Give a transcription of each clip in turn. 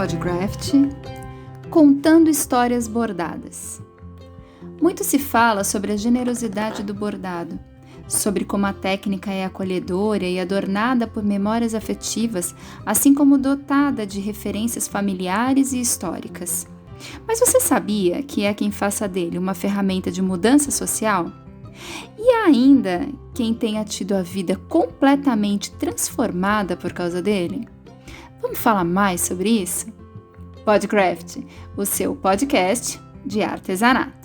Podcraft, contando histórias bordadas. Muito se fala sobre a generosidade do bordado, sobre como a técnica é acolhedora e adornada por memórias afetivas, assim como dotada de referências familiares e históricas. Mas você sabia que é quem faça dele uma ferramenta de mudança social? E ainda quem tenha tido a vida completamente transformada por causa dele? Vamos falar mais sobre isso? Podcraft, o seu podcast de artesanato.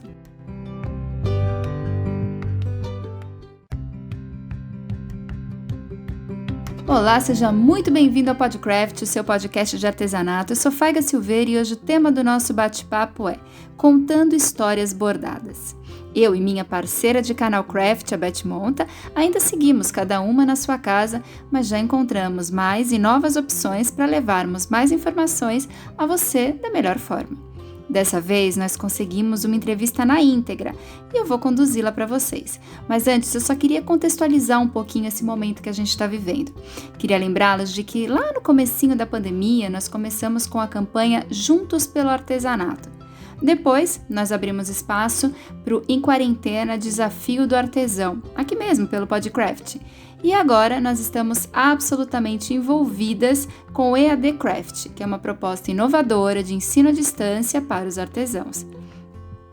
Olá, seja muito bem-vindo ao Podcraft, o seu podcast de artesanato. Eu sou Faiga Silveira e hoje o tema do nosso bate-papo é Contando Histórias Bordadas. Eu e minha parceira de canal Craft, a Beth Monta, ainda seguimos cada uma na sua casa, mas já encontramos mais e novas opções para levarmos mais informações a você da melhor forma. Dessa vez, nós conseguimos uma entrevista na íntegra e eu vou conduzi-la para vocês. Mas antes, eu só queria contextualizar um pouquinho esse momento que a gente está vivendo. Queria lembrá-los de que lá no comecinho da pandemia, nós começamos com a campanha Juntos pelo Artesanato. Depois, nós abrimos espaço para o Em Quarentena Desafio do Artesão, aqui mesmo pelo Podcraft. E agora nós estamos absolutamente envolvidas com o EAD Craft, que é uma proposta inovadora de ensino à distância para os artesãos.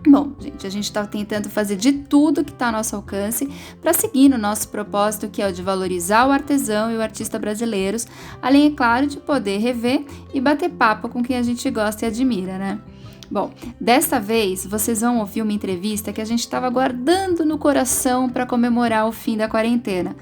Bom, gente, a gente está tentando fazer de tudo que está ao nosso alcance para seguir no nosso propósito, que é o de valorizar o artesão e o artista brasileiros, além, é claro, de poder rever e bater papo com quem a gente gosta e admira, né? Bom, desta vez vocês vão ouvir uma entrevista que a gente estava guardando no coração para comemorar o fim da quarentena.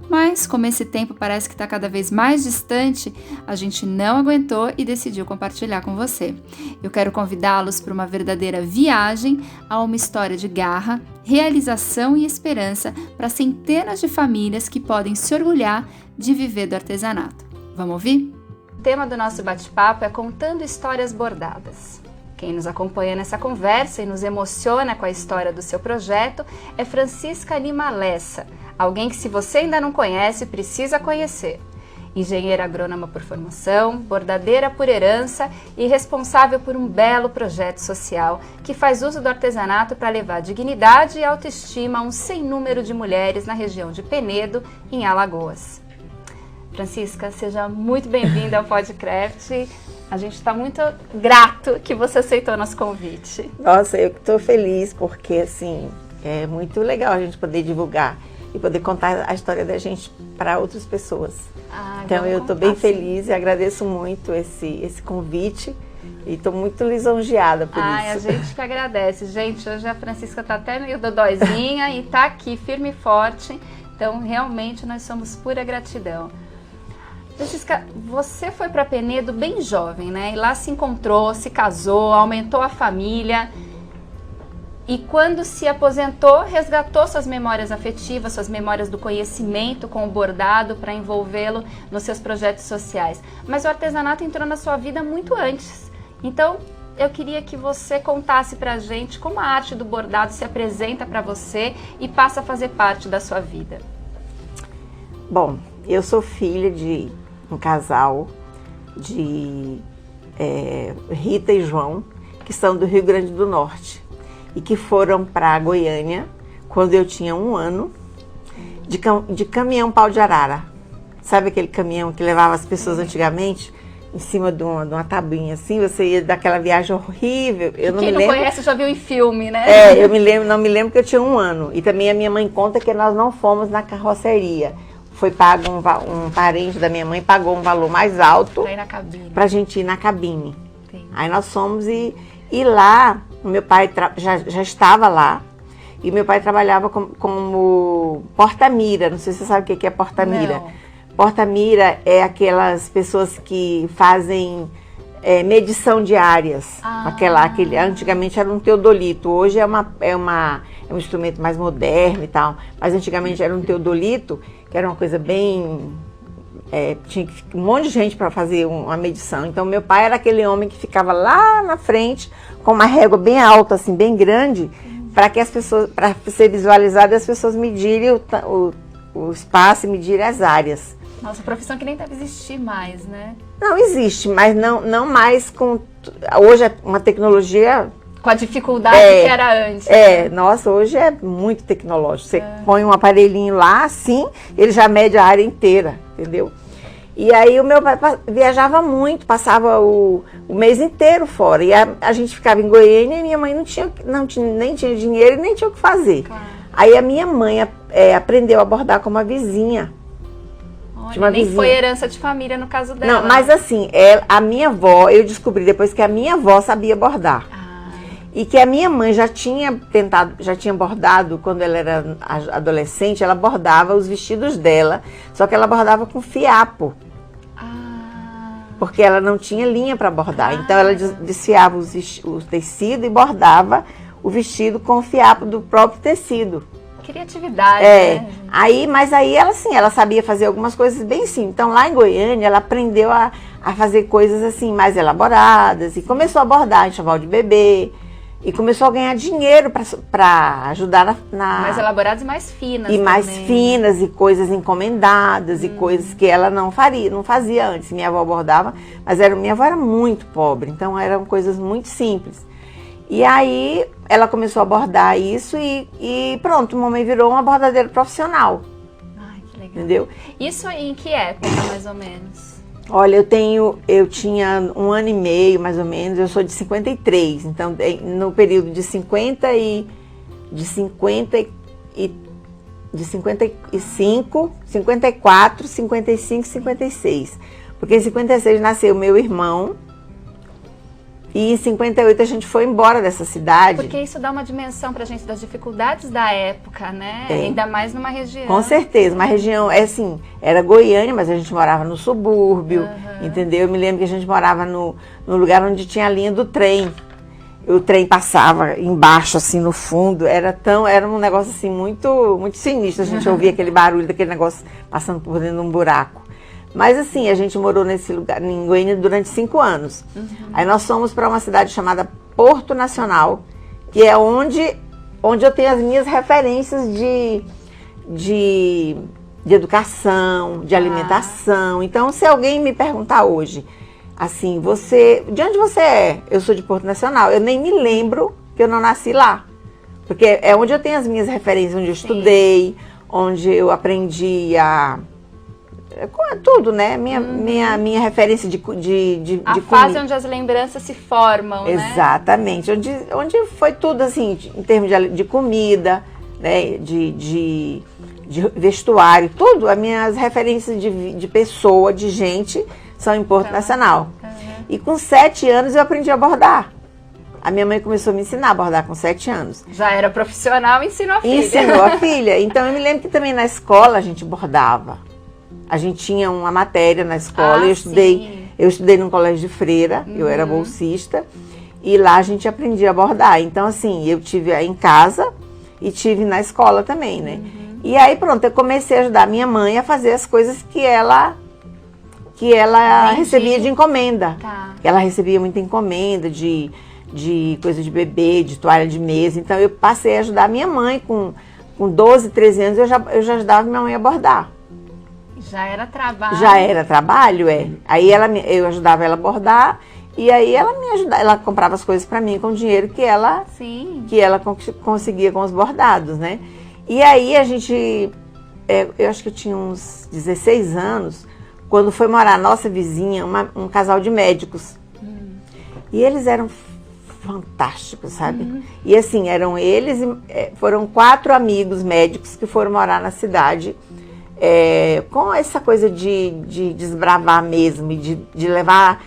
Mas, como esse tempo parece que está cada vez mais distante, a gente não aguentou e decidiu compartilhar com você. Eu quero convidá-los para uma verdadeira viagem a uma história de garra, realização e esperança para centenas de famílias que podem se orgulhar de viver do artesanato. Vamos ouvir? O tema do nosso bate-papo é Contando Histórias Bordadas. Quem nos acompanha nessa conversa e nos emociona com a história do seu projeto é Francisca Lima Lessa, alguém que, se você ainda não conhece, precisa conhecer. Engenheira agrônoma por formação, bordadeira por herança e responsável por um belo projeto social que faz uso do artesanato para levar dignidade e autoestima a um sem número de mulheres na região de Penedo, em Alagoas. Francisca, seja muito bem-vinda ao Podcraft. A gente está muito grato que você aceitou nosso convite. Nossa, eu estou feliz porque, assim, é muito legal a gente poder divulgar e poder contar a história da gente para outras pessoas. Então, eu estou bem feliz e agradeço muito esse convite e estou muito lisonjeada por isso. A gente que agradece. Gente, hoje a Francisca está até meio dodóizinha e está aqui firme e forte. Então, realmente, nós somos pura gratidão. Francisca, você foi para Penedo bem jovem, né? E lá se encontrou, se casou, aumentou a família. E quando se aposentou, resgatou suas memórias afetivas, suas memórias do conhecimento com o bordado para envolvê-lo nos seus projetos sociais. Mas o artesanato entrou na sua vida muito antes. Então, eu queria que você contasse para a gente como a arte do bordado se apresenta para você e passa a fazer parte da sua vida. Bom, eu sou filha de um casal de Rita e João, que são do Rio Grande do Norte e que foram para Goiânia quando eu tinha 1 ano, de caminhão pau de arara. Sabe aquele caminhão que levava as pessoas antigamente em cima de uma tabuinha assim? Você ia daquela viagem horrível. Quem não conhece já viu em filme, né? Não me lembro que eu tinha 1 ano. E também a minha mãe conta que nós não fomos na carroceria. Foi pago um parente da minha mãe pagou um valor mais alto para a gente ir na cabine. Entendi. Aí nós fomos e lá, o meu pai já estava lá e meu pai trabalhava como porta-mira. Não sei se você sabe o que é porta-mira. Porta-mira é aquelas pessoas que fazem medição de áreas. Antigamente era um teodolito, hoje é um instrumento mais moderno e tal, mas antigamente era um teodolito, que era uma coisa bem... tinha um monte de gente para fazer uma medição. Então, meu pai era aquele homem que ficava lá na frente, com uma régua bem alta, assim, bem grande, para que as pessoas, para ser visualizado, as pessoas medirem o espaço e medirem as áreas. Nossa, profissão que nem deve existir mais, né? Não existe, mas não mais com... Hoje é uma tecnologia... Com a dificuldade que era antes. Né? Nossa, hoje é muito tecnológico. Você põe um aparelhinho lá, assim, ele já mede a área inteira, entendeu? E aí o meu pai viajava muito, passava o mês inteiro fora. E a gente ficava em Goiânia e minha mãe nem tinha dinheiro e nem tinha o que fazer. Claro. Aí a minha mãe aprendeu a bordar com uma vizinha. Olha, nem foi herança de família no caso dela. Não, mas assim, a minha avó, eu descobri depois que a minha avó sabia bordar. E que a minha mãe já tinha bordado quando ela era adolescente, ela bordava os vestidos dela, só que ela bordava com fiapo. Porque ela não tinha linha para bordar. Então ela desfiava o tecido e bordava o vestido com o fiapo do próprio tecido. Criatividade, né? Mas aí ela sabia fazer algumas coisas bem simples. Então lá em Goiânia ela aprendeu a fazer coisas assim mais elaboradas e começou a bordar enxoval de bebê. E começou a ganhar dinheiro para ajudar na... Mais elaboradas e mais finas. E mais finas, e coisas encomendadas, e coisas que ela não fazia antes. Minha avó bordava, mas minha avó era muito pobre, então eram coisas muito simples. E aí ela começou a bordar isso e pronto, mamãe virou uma bordadeira profissional. Ai, que legal. Entendeu? Isso em que época, mais ou menos? Olha, eu tinha 1 ano e meio, mais ou menos, eu sou de 53, então no período de 55, 54, 55, 56. Porque em 56 nasceu meu irmão e em 58 a gente foi embora dessa cidade. Porque isso dá uma dimensão pra gente das dificuldades da época, né? Ainda mais numa região. Com certeza, uma região, assim, era Goiânia, mas a gente morava no subúrbio, entendeu? Eu me lembro que a gente morava no lugar onde tinha a linha do trem. O trem passava embaixo, assim, no fundo, era um negócio, assim, muito, muito sinistro. A gente ouvia aquele barulho daquele negócio passando por dentro de um buraco. Mas assim, a gente morou nesse lugar, em Goiânia, durante 5 anos. Aí nós fomos para uma cidade chamada Porto Nacional, que é onde eu tenho as minhas referências de educação, de alimentação. Então, se alguém me perguntar hoje, assim, de onde você é? Eu sou de Porto Nacional. Eu nem me lembro que eu não nasci lá. Porque é onde eu tenho as minhas referências, onde eu estudei, onde eu aprendi tudo, né? Minha referência de a fase onde as lembranças se formam, né? Exatamente. Onde foi tudo, assim, em termos de comida, né? De vestuário, tudo. As minhas referências de pessoa, de gente, são em Porto Nacional. E com 7 anos eu aprendi a bordar. A minha mãe começou a me ensinar a bordar com 7 anos. Já era profissional e ensinou a filha. Ensinou a filha. Então eu me lembro que também na escola a gente bordava. A gente tinha uma matéria na escola, eu estudei num colégio de freira, eu era bolsista, e lá a gente aprendia a bordar. Então, assim, eu tive em casa e tive na escola também, né? E aí, pronto, eu comecei a ajudar a minha mãe a fazer as coisas que ela recebia de encomenda. Ela recebia muita encomenda de coisa de bebê, de toalha de mesa. Então, eu passei a ajudar a minha mãe com 12, 13 anos, eu já ajudava minha mãe a bordar. Já era trabalho. Já era trabalho, Aí eu ajudava ela a bordar e aí ela me ajudava, ela comprava as coisas para mim com o dinheiro que ela conseguia com os bordados, né? E aí a gente, eu acho que eu tinha uns 16 anos, quando foi morar a nossa vizinha, um casal de médicos. E eles eram fantásticos, sabe? E assim, foram 4 amigos médicos que foram morar na cidade. Com essa coisa de desbravar mesmo, de levar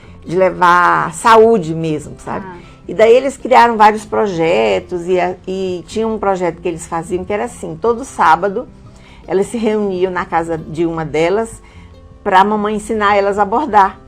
saúde mesmo, sabe? E daí eles criaram vários projetos e tinha um projeto que eles faziam que era assim, todo sábado elas se reuniam na casa de uma delas para a mamãe ensinar elas a bordar.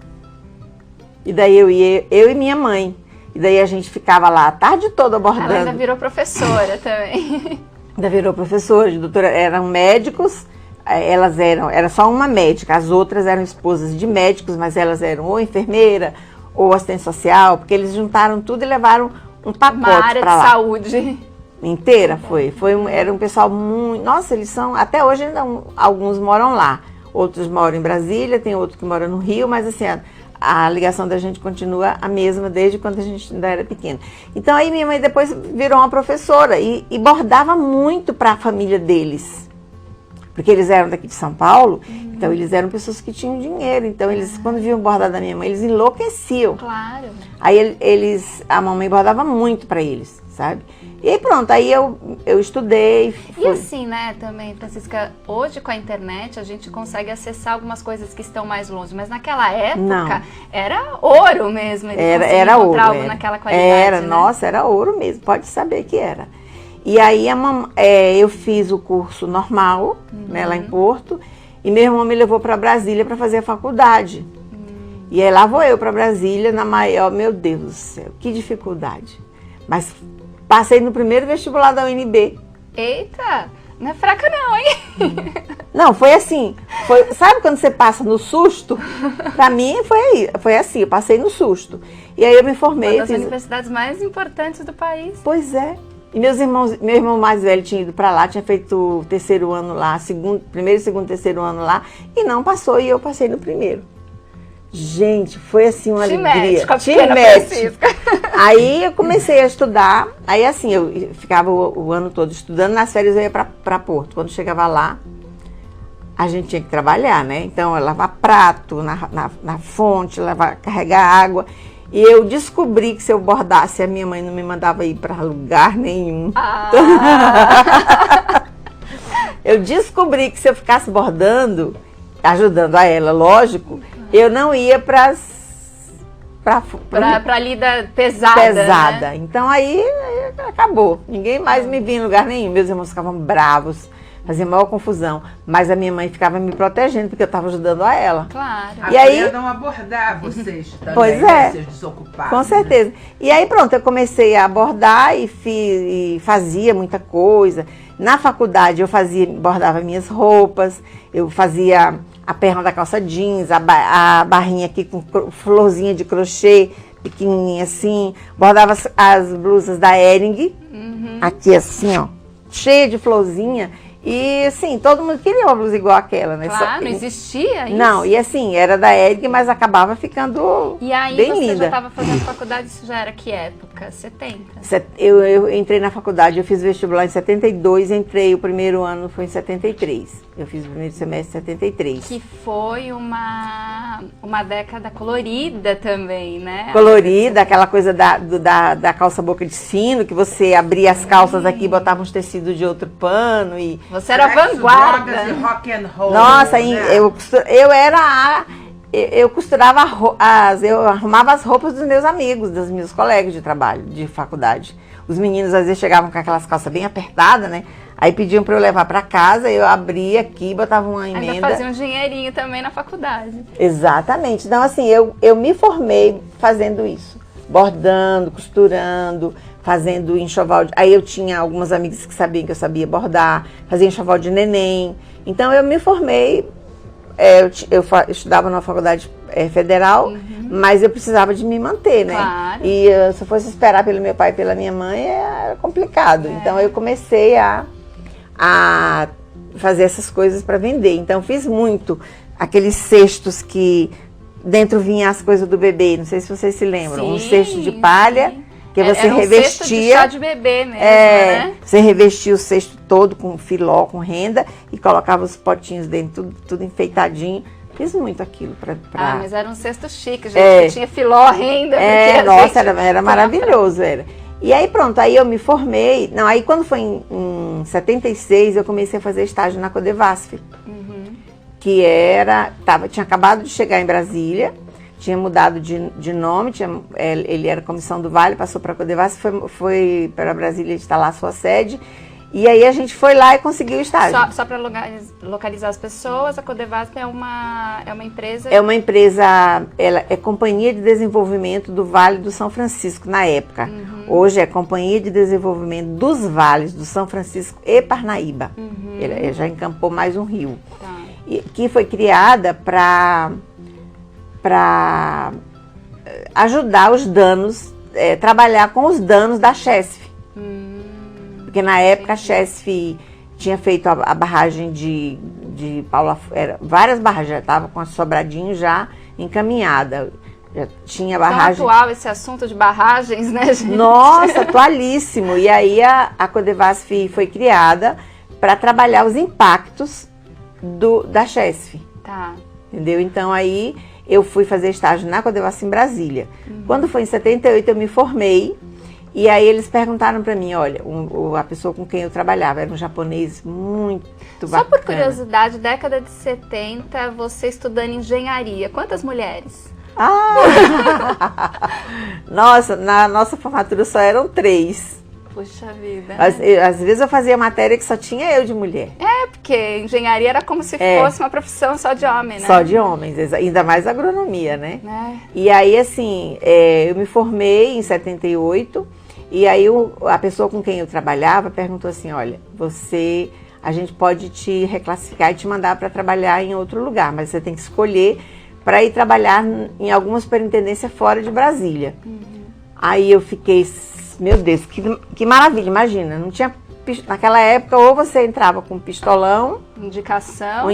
E daí eu e minha mãe. E daí a gente ficava lá a tarde toda bordando. Ela ainda virou professora também. Ainda virou professora, doutora, eram médicos. Era só uma médica, as outras eram esposas de médicos, mas elas eram ou enfermeira ou assistente social, porque eles juntaram tudo e levaram um pacote para lá. Uma área de saúde. Inteira era um pessoal muito... Nossa, eles são... Até hoje ainda alguns moram lá. outros moram em Brasília, tem outro que mora no Rio, mas assim, a ligação da gente continua a mesma desde quando a gente ainda era pequena. Então aí minha mãe depois virou uma professora e bordava muito para a família deles. Porque eles eram daqui de São Paulo, então eles eram pessoas que tinham dinheiro. Então eles, quando viam bordar da minha mãe, eles enlouqueciam. Claro. Aí a mamãe bordava muito para eles, sabe? E aí pronto, aí eu estudei. E assim, né, também, Francisca, hoje com a internet a gente consegue acessar algumas coisas que estão mais longe, mas naquela época era ouro mesmo. Era ouro. Algo naquela qualidade, era, né? Nossa, era ouro mesmo, pode saber que era. E aí eu fiz o curso normal, né, lá em Porto, e meu irmão me levou para Brasília para fazer a faculdade. E aí lá vou eu para Brasília, na maior, meu Deus do céu, que dificuldade. Mas passei no primeiro vestibular da UNB. Eita, não é fraca não, hein? Não, foi assim, sabe quando você passa no susto? Pra mim foi assim, eu passei no susto. E aí eu me formei. Uma das universidades mais importantes do país. Pois é. E meu irmão mais velho tinha ido pra lá, tinha feito o terceiro ano lá, primeiro, segundo, terceiro ano lá, e não passou, e eu passei no primeiro. Gente, foi assim uma alegria. Te mete. Aí eu comecei a estudar, aí assim, eu ficava o ano todo estudando, nas férias eu ia pra Porto. Quando chegava lá, a gente tinha que trabalhar, né? Então, eu lavar prato na fonte, carregar água. E eu descobri que se eu bordasse, a minha mãe não me mandava ir para lugar nenhum. Eu descobri que se eu ficasse bordando, ajudando a ela, lógico, eu não ia para lida pesada. Né? Então aí acabou. Ninguém mais me via em lugar nenhum. Meus irmãos ficavam bravos, fazia maior confusão. Mas a minha mãe ficava me protegendo, porque eu estava ajudando a ela. Claro. E aí não abordar vocês também, pois né, seus desocupados. Com certeza. Né? E aí pronto, eu comecei a bordar e fazia muita coisa. Na faculdade eu bordava minhas roupas, eu fazia a perna da calça jeans, a barrinha aqui com florzinha de crochê, pequenininha assim. Bordava as blusas da Hering, aqui assim, ó, cheia de florzinha. E assim, todo mundo queria uma blusa igual aquela, né? Claro, não existia isso. Não, e assim, era da Hering, mas acabava ficando e aí bem você linda. Já estava fazendo faculdade, isso já era que época? 70? Eu entrei na faculdade, eu fiz vestibular em 72, entrei, o primeiro ano foi em 73. Eu fiz o primeiro semestre em 73. Que foi uma década colorida também, né? Colorida, aquela coisa da calça boca de sino, que você abria as calças aqui, botava uns tecidos de outro pano e... Você era vanguarda. Drogas e rock and roll. Nossa, né? eu costurava eu arrumava as roupas dos meus amigos, dos meus colegas de trabalho, de faculdade. Os meninos às vezes chegavam com aquelas calças bem apertadas, né? Aí pediam para eu levar para casa, eu abria aqui, botava uma emenda. Ainda fazia um dinheirinho também na faculdade. Exatamente. Então assim, eu me formei fazendo isso, bordando, costurando, fazendo enxoval. Aí eu tinha algumas amigas que sabiam que eu sabia bordar, fazia enxoval de neném. Então eu me formei, eu estudava numa faculdade federal, mas eu precisava de me manter, né? Claro. E se eu fosse esperar pelo meu pai e pela minha mãe, era complicado. Então eu comecei a fazer essas coisas para vender. Então fiz muito aqueles cestos que dentro vinha as coisas do bebê, não sei se vocês se lembram, um cesto de palha. Sim. Que você era revestia. Cesto de chá de bebê mesmo, né? Você revestia o cesto todo com filó, com renda e colocava os potinhos dentro, tudo enfeitadinho. Fiz muito aquilo pra... mas era um cesto chique, gente, que tinha filó, renda. Nossa, era maravilhoso, era. E aí pronto, aí eu me formei. Não, aí quando foi em 76, eu comecei a fazer estágio na Codevasf. Que tinha acabado de chegar em Brasília. Tinha mudado de nome, ele era Comissão do Vale, passou para a Codevasf, foi para Brasília instalar a sua sede. E aí a gente foi lá e conseguiu o estágio. Só para localizar as pessoas, a Codevasf é uma empresa... É uma empresa, ela é Companhia de Desenvolvimento do Vale do São Francisco, na época. Hoje é Companhia de Desenvolvimento dos Vales do São Francisco e Parnaíba. Ela já encampou mais um rio. Tá. Que foi criada para ajudar os danos, trabalhar com os danos da Chesf. Porque na época a Chesf tinha feito a barragem de Paula, várias barragens, já estava com a Sobradinho já encaminhada. Já tinha barragem. Tão atual esse assunto de barragens, né, gente? Nossa, atualíssimo. E aí a Codevasf foi criada para trabalhar os impactos da Chesf. Tá. Entendeu? Então aí eu fui fazer estágio na Codevasf em Brasília. Quando foi em 78 eu me formei. E aí eles perguntaram para mim, olha, a pessoa com quem eu trabalhava era um japonês muito bacana. Só por curiosidade, década de 70, você estudando engenharia, quantas mulheres? Nossa, na nossa formatura só eram 3. Puxa vida. Às vezes eu fazia matéria que só tinha eu de mulher. Porque engenharia era como se fosse uma profissão só de homem, né? Só de homens, ainda mais agronomia, né? É. E aí, assim, eu me formei em 78, e aí a pessoa com quem eu trabalhava perguntou assim, olha, a gente pode te reclassificar e te mandar para trabalhar em outro lugar, mas você tem que escolher para ir trabalhar em alguma superintendência fora de Brasília. Aí eu fiquei, meu Deus, que maravilha, imagina, não tinha, naquela época, ou você entrava com pistolão, indicação,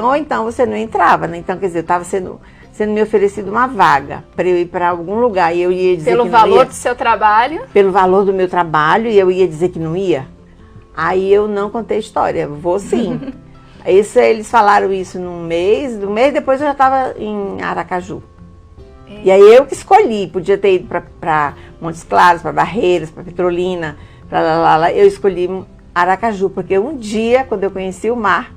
ou então você não entrava, né? Então, quer dizer, eu estava sendo me oferecido uma vaga para eu ir para algum lugar e eu ia dizer pelo que não ia. Pelo valor do seu trabalho? Pelo valor do meu trabalho e eu ia dizer que não ia. Aí eu não contei história, vou sim. Eles falaram isso num mês depois eu já estava em Aracaju. E aí eu que escolhi, podia ter ido para Montes Claros, para Barreiras, para Petrolina, para lá, eu escolhi Aracaju, porque um dia, quando eu conheci o mar,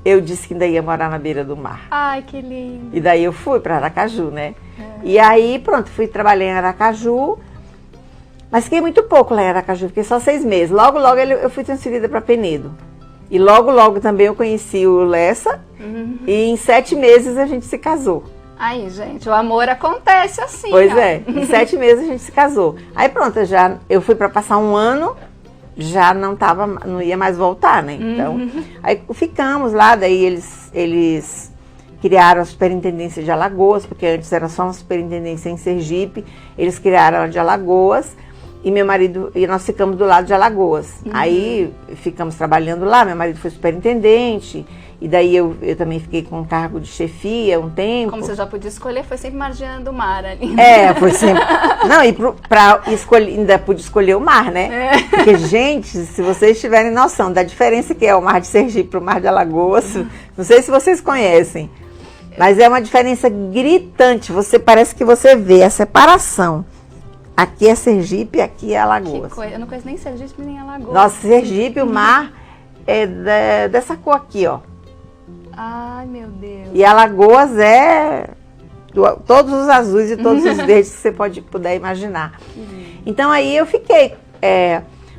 eu disse que ainda ia morar na beira do mar. Ai, que lindo. E daí eu fui para Aracaju, né? E aí, pronto, fui trabalhar em Aracaju, mas fiquei muito pouco lá em Aracaju, fiquei só 6 meses. Logo eu fui transferida para Penedo. E logo também eu conheci o Lessa, e em 7 meses a gente se casou. Aí, gente, o amor acontece assim. Pois é, em 7 meses a gente se casou. Aí pronto, eu fui para passar um ano, já não ia mais voltar, né? Então, aí ficamos lá, daí eles criaram a superintendência de Alagoas, porque antes era só uma superintendência em Sergipe, eles criaram a de Alagoas, e meu marido, e nós ficamos do lado de Alagoas. Aí ficamos trabalhando lá, meu marido foi superintendente, e daí eu também fiquei com um cargo de chefia um tempo. Como você já podia escolher, foi sempre margeando o mar ali. Foi sempre. Não, e pra escolher, ainda pude escolher o mar, né? Porque, gente, se vocês tiverem noção da diferença que é o mar de Sergipe pro mar de Alagoas, não sei se vocês conhecem, mas é uma diferença gritante. Parece que você vê a separação. Aqui é Sergipe, aqui é Alagoas. Eu não conheço nem Sergipe nem Alagoas. Nossa, Sergipe, o mar é dessa cor aqui, ó. Ai, meu Deus. E Alagoas todos os azuis e todos os verdes que você puder imaginar. Então aí eu fiquei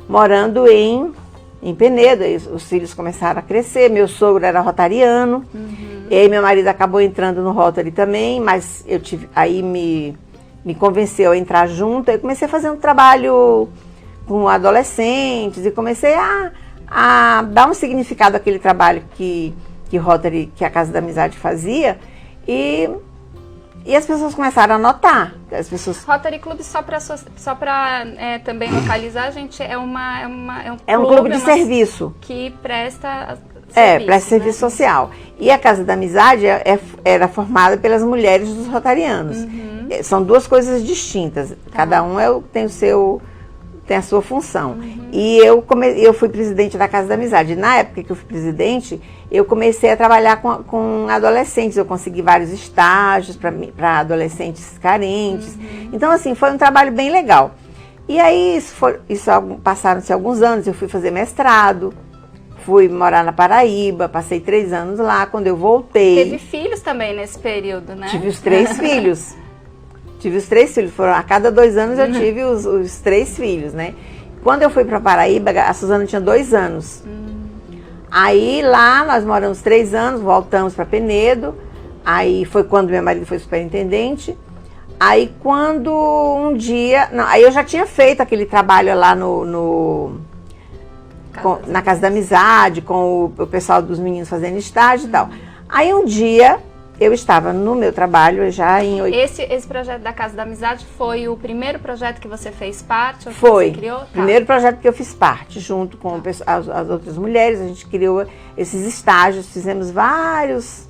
morando em Penedo, os filhos começaram a crescer, meu sogro era rotariano, e aí meu marido acabou entrando no Rotary também, mas aí me convenceu a entrar junto, aí comecei a fazer um trabalho com adolescentes e comecei a dar um significado àquele trabalho que Rotary, que a Casa da Amizade fazia, e as pessoas começaram a notar. Rotary Club, só para também localizar, gente, é um clube de serviço. Que presta serviço. Presta serviço social. E a Casa da Amizade era formada pelas mulheres dos rotarianos. São 2 coisas distintas. Cada um tem a sua função. E eu fui presidente da Casa da Amizade. Na época que eu fui presidente, eu comecei a trabalhar com adolescentes. Eu consegui vários estágios para adolescentes carentes. Então, assim, foi um trabalho bem legal. E aí, passaram-se alguns anos, eu fui fazer mestrado, fui morar na Paraíba, passei 3 anos lá. Quando eu voltei... Teve filhos também nesse período, né? Tive os 3 filhos. A cada 2 anos eu tive os 3 filhos, né? Quando eu fui para Paraíba, a Suzana tinha 2 anos. Aí lá nós moramos 3 anos, voltamos para Penedo. Aí foi quando meu marido foi superintendente. Aí quando um dia... Não, aí eu já tinha feito aquele trabalho lá na Casa da Amizade, com o pessoal dos meninos fazendo estágio e tal. Aí um dia eu estava no meu trabalho já em... Esse projeto da Casa da Amizade foi o primeiro projeto que você fez parte? Ou que Foi, você criou? Tá. Primeiro projeto que eu fiz parte, junto com as outras mulheres, a gente criou esses estágios, fizemos várias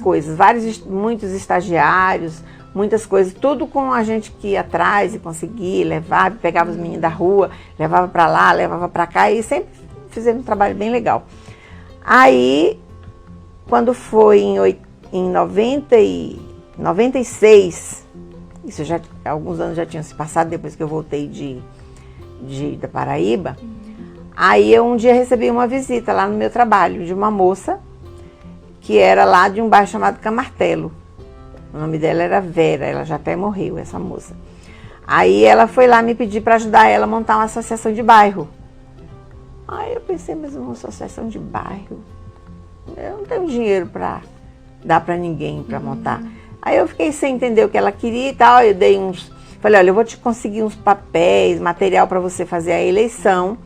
coisas, muitos estagiários, muitas coisas, tudo com a gente que ia atrás e conseguia levar, pegava os meninos da rua, levava para lá, levava para cá e sempre fizemos um trabalho bem legal. Aí, quando foi em 96, isso já alguns anos já tinham se passado depois que eu voltei da Paraíba, aí eu um dia recebi uma visita lá no meu trabalho de uma moça que era lá de um bairro chamado Camartelo. O nome dela era Vera, ela já até morreu, essa moça. Aí ela foi lá me pedir para ajudar ela a montar uma associação de bairro. Aí eu pensei, mas uma associação de bairro? Eu não tenho dinheiro para dar para ninguém para montar. Aí eu fiquei sem entender o que ela queria e tal, eu dei falei, olha, eu vou te conseguir uns papéis, material para você fazer a eleição.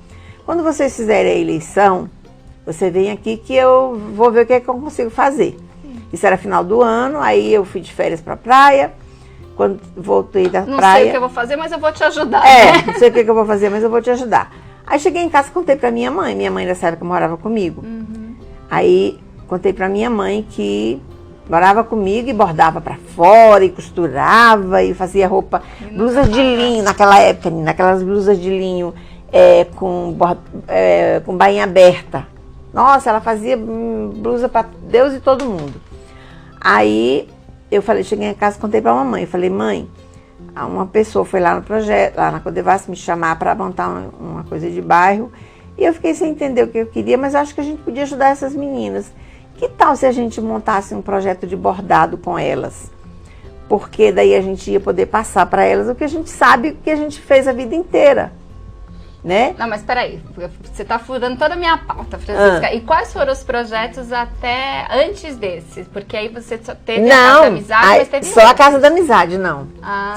Quando vocês fizerem a eleição, você vem aqui que eu vou ver o que é que eu consigo fazer. Isso era final do ano, aí eu fui de férias pra praia. Quando voltei da praia... Não sei o que eu vou fazer, mas eu vou te ajudar. Não sei o que eu vou fazer, mas eu vou te ajudar. Aí cheguei em casa e contei pra minha mãe. Minha mãe nessa época morava comigo. Aí contei pra minha mãe que morava comigo e bordava pra fora, e costurava, e fazia roupa, blusas de linho naquela época, naquelas blusas de linho com bainha aberta. Nossa, ela fazia blusa pra Deus e todo mundo. Aí eu cheguei em casa e contei pra mamãe. Eu falei, mãe, uma pessoa foi lá no projeto, lá na Codevasf, me chamar para montar uma coisa de bairro. E eu fiquei sem entender o que eu queria, mas acho que a gente podia ajudar essas meninas. Que tal se a gente montasse um projeto de bordado com elas? Porque daí a gente ia poder passar para elas o que a gente sabe, o que a gente fez a vida inteira. Né? Não, mas peraí, você está furando toda a minha pauta, Francisca. E quais foram os projetos até antes desse? Porque aí você só teve a Casa da Amizade, mas teve só outros. A Casa da Amizade, não.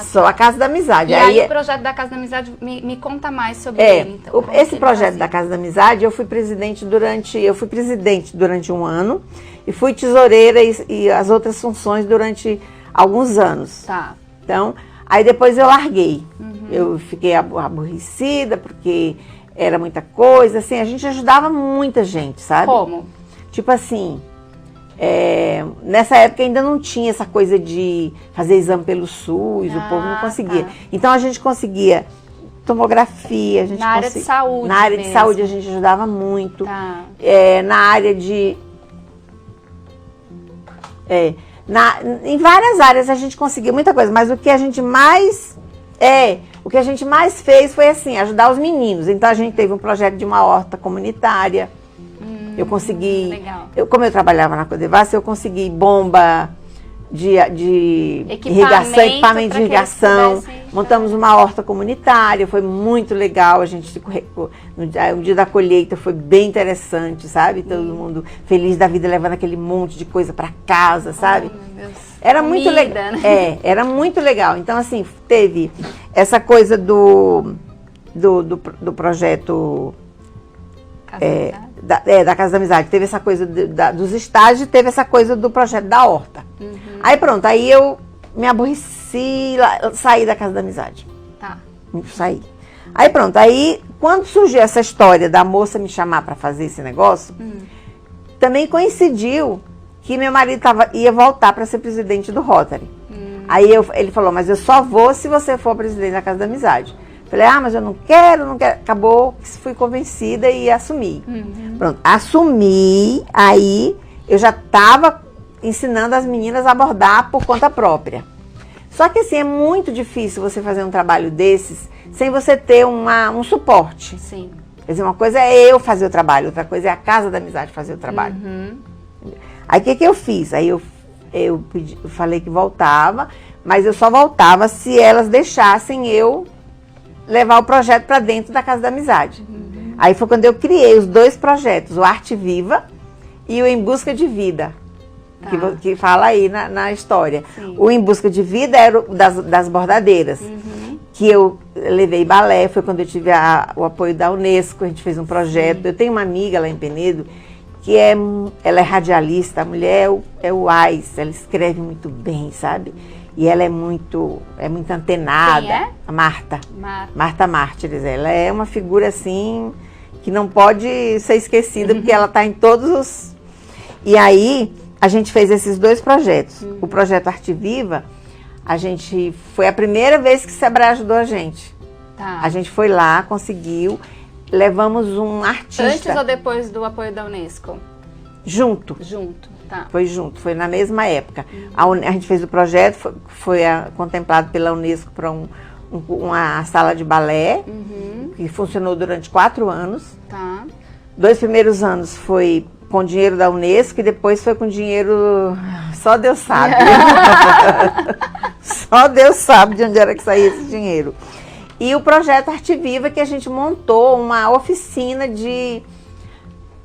Só a Casa da Amizade. E aí o projeto da Casa da Amizade, me conta mais sobre ele, então. Esse projeto da Casa da Amizade, eu fui presidente durante um ano e fui tesoureira e as outras funções durante alguns anos. Tá. Então, aí depois eu larguei. Eu fiquei aborrecida, porque era muita coisa, assim, a gente ajudava muita gente, sabe? Como? Tipo assim, nessa época ainda não tinha essa coisa de fazer exame pelo SUS, o povo não conseguia. Tá. Então a gente conseguia tomografia, a gente na área de saúde. Na área de saúde a gente ajudava muito. Tá. Na área de... em várias áreas a gente conseguia muita coisa, mas o que a gente mais fez foi assim, ajudar os meninos. Então a gente teve um projeto de uma horta comunitária. Eu consegui, como eu trabalhava na Codevasf, eu consegui bomba de irrigação, equipamento de irrigação. Montamos uma horta comunitária, foi muito legal. A gente no dia da colheita foi bem interessante, sabe? Todo mundo feliz da vida, levando aquele monte de coisa para casa, sabe? Meu Deus. Era muito legal. Né? Era muito legal. Então, assim, teve essa coisa do projeto da Casa da Amizade. Teve essa coisa dos estágios, teve essa coisa do projeto da horta. Aí pronto, aí eu me aborreci, saí da Casa da Amizade. Tá. Saí. Aí pronto, aí quando surgiu essa história da moça me chamar para fazer esse negócio, também coincidiu que meu marido ia voltar para ser presidente do Rotary. Aí ele falou, mas eu só vou se você for presidente da Casa da Amizade. Falei, mas eu não quero. Acabou, fui convencida e assumi. Pronto, assumi, aí eu já estava ensinando as meninas a bordar por conta própria. Só que assim, é muito difícil você fazer um trabalho desses sem você ter um suporte. Sim. Quer dizer, uma coisa é eu fazer o trabalho, outra coisa é a Casa da Amizade fazer o trabalho. Aí o que eu fiz? Aí eu falei que voltava, mas eu só voltava se elas deixassem eu levar o projeto para dentro da Casa da Amizade. Aí foi quando eu criei os dois projetos, o Arte Viva e o Em Busca de Vida, que fala aí na história. Sim. O Em Busca de Vida era o das bordadeiras, que eu levei balé, foi quando eu tive o apoio da Unesco, a gente fez um projeto. Eu tenho uma amiga lá em Penedo, ela é radialista, a mulher é o AIS, ela escreve muito bem, sabe? E ela é muito antenada. Quem é? A Marta. Marta. Marta Mártires. Ela é uma figura assim que não pode ser esquecida, porque ela está em todos os... E aí, a gente fez esses 2 projetos. O projeto Arte Viva, foi a primeira vez que o Sebrae ajudou a gente. Tá. A gente foi lá, conseguiu, levamos um artista... Antes ou depois do apoio da Unesco? Junto. Junto, tá. Foi junto, foi na mesma época. A gente fez o projeto, foi contemplado pela Unesco para uma sala de balé, que funcionou durante 4 anos. Tá. 2 primeiros anos foi com dinheiro da Unesco e depois foi com dinheiro... Só Deus sabe. Só Deus sabe de onde era que saía esse dinheiro. E o projeto Arte Viva, que a gente montou uma oficina de...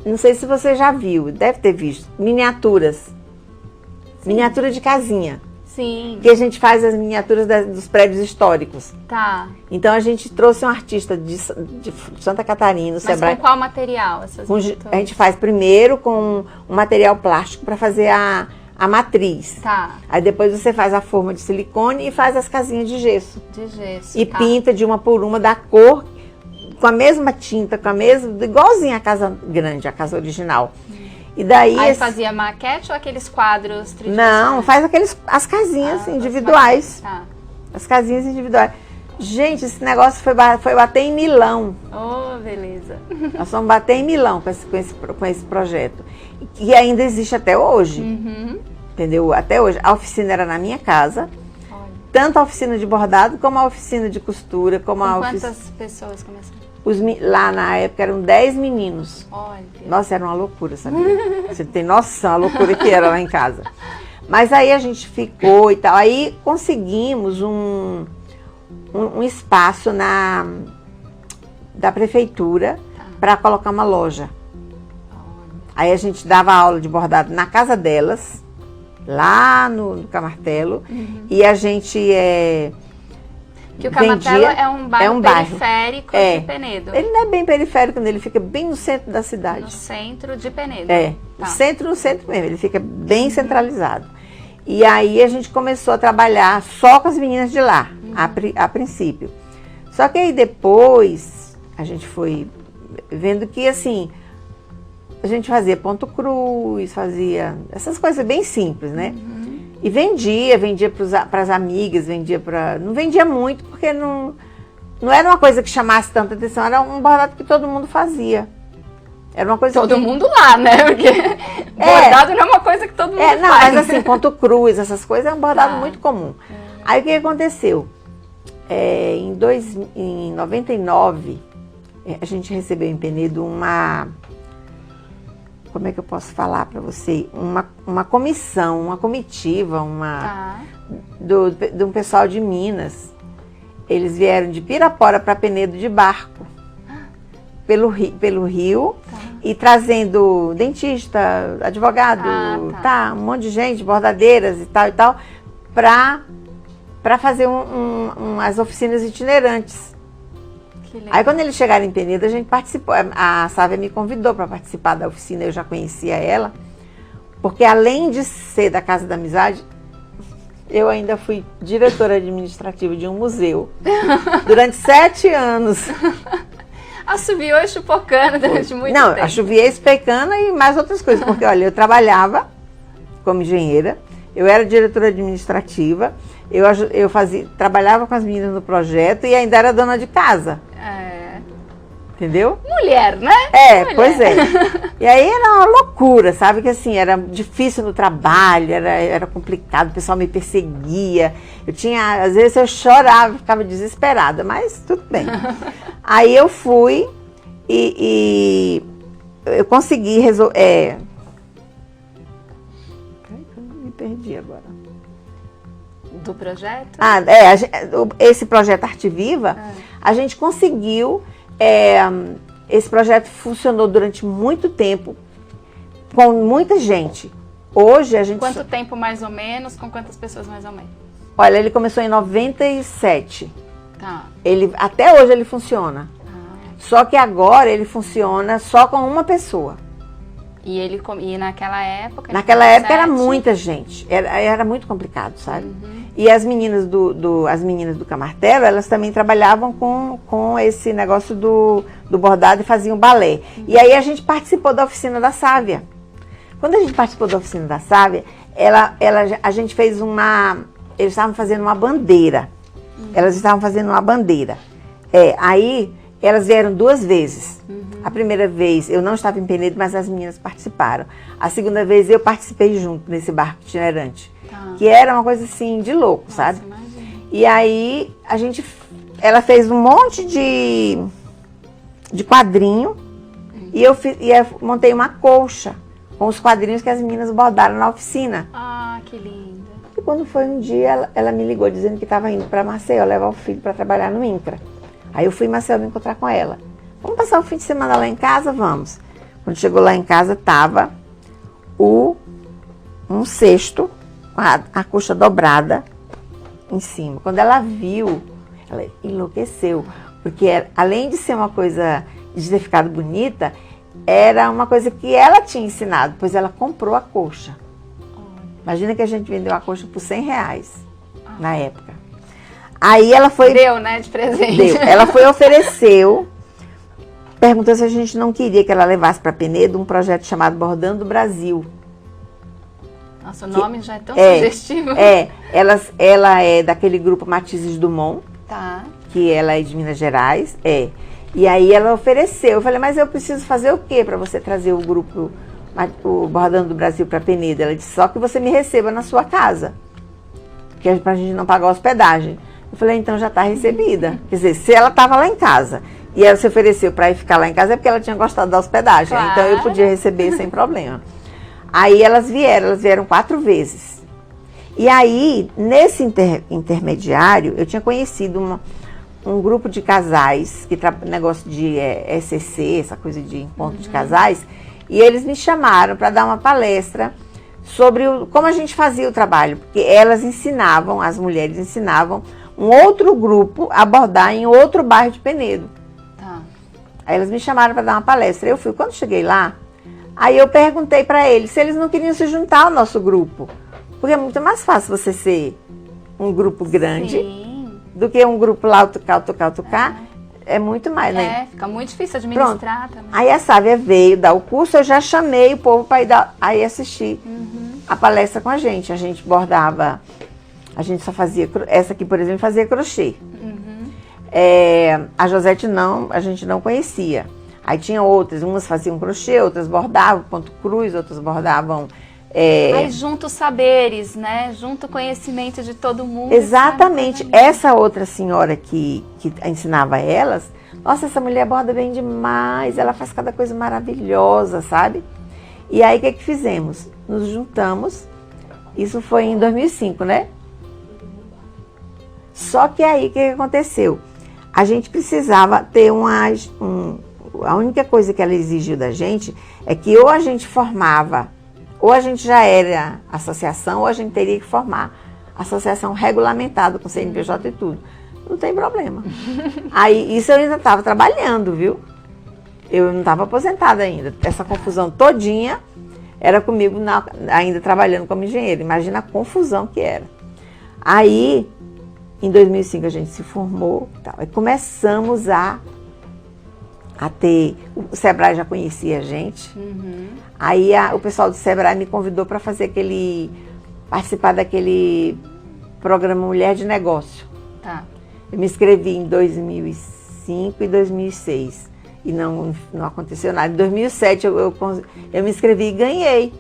Não sei se você já viu, deve ter visto, miniaturas. Miniatura de casinha. Sim. Que a gente faz as miniaturas dos prédios históricos. Tá. Então a gente trouxe um artista de Santa Catarina, Mas Sebrae. com qual material essas miniaturas? A gente faz primeiro com um material plástico para fazer a matriz. Tá. Aí depois você faz a forma de silicone e faz as casinhas de gesso. De gesso. E tá. pinta de uma por uma da cor, com a mesma tinta, igualzinha a casa grande, a casa original. E daí Aí fazia maquete ou aqueles quadros tridimensionais? Não, faz as casinhas individuais. Tá. As casinhas individuais. Gente, esse negócio foi bater em Milão. Oh, beleza. Nós fomos bater em Milão com esse projeto. E ainda existe até hoje. Entendeu? Até hoje. A oficina era na minha casa. Olha. Tanto a oficina de bordado, como a oficina de costura. Com quantas pessoas começaram? Lá na época eram 10 meninos. Olha. Nossa, era uma loucura, sabia? Você tem noção a loucura que era lá em casa. Mas aí a gente ficou e tal. Aí conseguimos um espaço da prefeitura para colocar uma loja. Aí a gente dava aula de bordado na casa delas, lá no Camartelo, e a gente que o Camartelo é um bairro periférico de Penedo. Ele não é bem periférico, ele fica bem no centro da cidade. No centro de Penedo. No centro mesmo, ele fica bem centralizado. E aí a gente começou a trabalhar só com as meninas de lá, a princípio. Só que aí depois a gente foi vendo que assim, a gente fazia ponto cruz, fazia essas coisas bem simples, né? E vendia para as amigas, não vendia muito, porque não era uma coisa que chamasse tanta atenção, era um bordado que todo mundo fazia. Era uma coisa todo mundo lá, né? Porque bordado não é uma coisa que todo mundo faz. Mas assim, ponto cruz, essas coisas, é um bordado muito comum. Aí o que aconteceu? Em 99, a gente recebeu em Penedo como é que eu posso falar para você? Uma comissão, uma comitiva, de um pessoal de Minas. Eles vieram de Pirapora para Penedo de barco, pelo rio, e trazendo dentista, advogado, um monte de gente, bordadeiras e tal, para fazer as oficinas itinerantes. Aí quando eles chegaram em Penedo, a gente participou, a Sávia me convidou para participar da oficina, eu já conhecia ela, porque além de ser da Casa da Amizade, eu ainda fui diretora administrativa de um museu, durante 7 anos. Assoviou e chupocando durante muito tempo. Não, assoviei, especana e mais outras coisas, porque olha, eu trabalhava como engenheira, eu era diretora administrativa, eu trabalhava com as meninas no projeto e ainda era dona de casa. Entendeu? Mulher, né? Mulher. Pois é. E aí era uma loucura, sabe? Que assim, era difícil no trabalho, era complicado, o pessoal me perseguia. Às vezes eu chorava, ficava desesperada, mas tudo bem. Aí eu fui e eu consegui resolver. Me perdi agora. Do projeto? Esse projeto Arte Viva, a gente conseguiu. Esse projeto funcionou durante muito tempo, com muita gente. Hoje a gente... Quanto tempo mais ou menos? Com quantas pessoas mais ou menos? Olha, ele começou em 97. Tá. Até hoje ele funciona. Só que agora ele funciona só com uma pessoa. E naquela época? Naquela época era muita gente, era muito complicado, sabe? E as meninas as meninas do Camartelo, elas também trabalhavam com esse negócio do bordado e faziam balé. E aí a gente participou da oficina da Sávia. Quando a gente participou da oficina da Sávia, a gente fez eles estavam fazendo uma bandeira. Elas estavam fazendo uma bandeira. Aí elas vieram 2 vezes. A primeira vez eu não estava em Penedo, mas as meninas participaram. A segunda vez eu participei junto nesse barco itinerante. Que era uma coisa assim de louco, sabe? Imagina. E aí ela fez um monte de quadrinho e eu montei uma colcha com os quadrinhos que as meninas bordaram na oficina. Ah, que linda. E quando foi um dia, ela me ligou dizendo que estava indo para Maceió levar o filho para trabalhar no INCRA. Aí eu fui em Maceió me encontrar com ela. Vamos passar o fim de semana lá em casa? Vamos. Quando chegou lá em casa, estava um cesto, a coxa dobrada em cima. Quando ela viu, ela enlouqueceu. Porque além de ser uma coisa, de ter ficado bonita, era uma coisa que ela tinha ensinado, pois ela comprou a coxa. Imagina que a gente vendeu a coxa por R$100 na época. Aí ela foi... Deu, né, de presente. Deu. Ela foi ofereceu, perguntou se a gente não queria que ela levasse para Penedo um projeto chamado Bordando Brasil. Nossa, o nome já é tão sugestivo. Ela é daquele grupo Matizes Dumont, que ela é de Minas Gerais, E aí ela ofereceu, eu falei, mas eu preciso fazer o quê para você trazer o grupo, o Bordando do Brasil para Penedo? Ela disse, só que você me receba na sua casa, que é pra gente não pagar a hospedagem. Eu falei, então já está recebida. Quer dizer, se ela estava lá em casa e ela se ofereceu para ir ficar lá em casa, é porque ela tinha gostado da hospedagem. Claro. Então eu podia receber sem problema. Aí elas vieram 4 vezes. E aí, nesse intermediário, eu tinha conhecido um grupo de casais, negócio de ECC, essa coisa de encontro de casais, e eles me chamaram para dar uma palestra sobre como a gente fazia o trabalho, porque elas ensinavam, as mulheres ensinavam um outro grupo a bordar em outro bairro de Penedo. Aí elas me chamaram para dar uma palestra. Eu fui, quando cheguei lá, aí eu perguntei para eles se eles não queriam se juntar ao nosso grupo, porque é muito mais fácil você ser um grupo grande do que um grupo lá, tocar. É muito mais, né? Fica muito difícil administrar também. Aí a Sávia veio dar o curso, eu já chamei o povo para ir assistir a palestra com a gente. A gente bordava, a gente só fazia, essa aqui, por exemplo, fazia crochê. A Josete a gente não conhecia. Aí tinha outras, umas faziam crochê, outras bordavam ponto cruz, outras bordavam... Aí junta os saberes, né? Junta o conhecimento de todo mundo. Exatamente. Essa outra senhora que ensinava elas, nossa, essa mulher borda bem demais, ela faz cada coisa maravilhosa, sabe? E aí, o que fizemos? Nos juntamos, isso foi em 2005, né? Só que aí, o que aconteceu? A gente precisava ter a única coisa que ela exigiu da gente é que ou a gente formava, ou a gente já era associação, ou a gente teria que formar associação regulamentada com CNPJ e tudo. Não tem problema. Aí, isso eu ainda estava trabalhando, viu? Eu não estava aposentada ainda. Essa confusão todinha era comigo ainda trabalhando como engenheira. Imagina a confusão que era. Aí, em 2005, a gente se formou. E começamos a ter... O Sebrae já conhecia a gente. Aí o pessoal do Sebrae me convidou para participar daquele programa Mulher de Negócio. Eu me inscrevi em 2005 e 2006 e não aconteceu nada. Em 2007 eu me inscrevi e ganhei.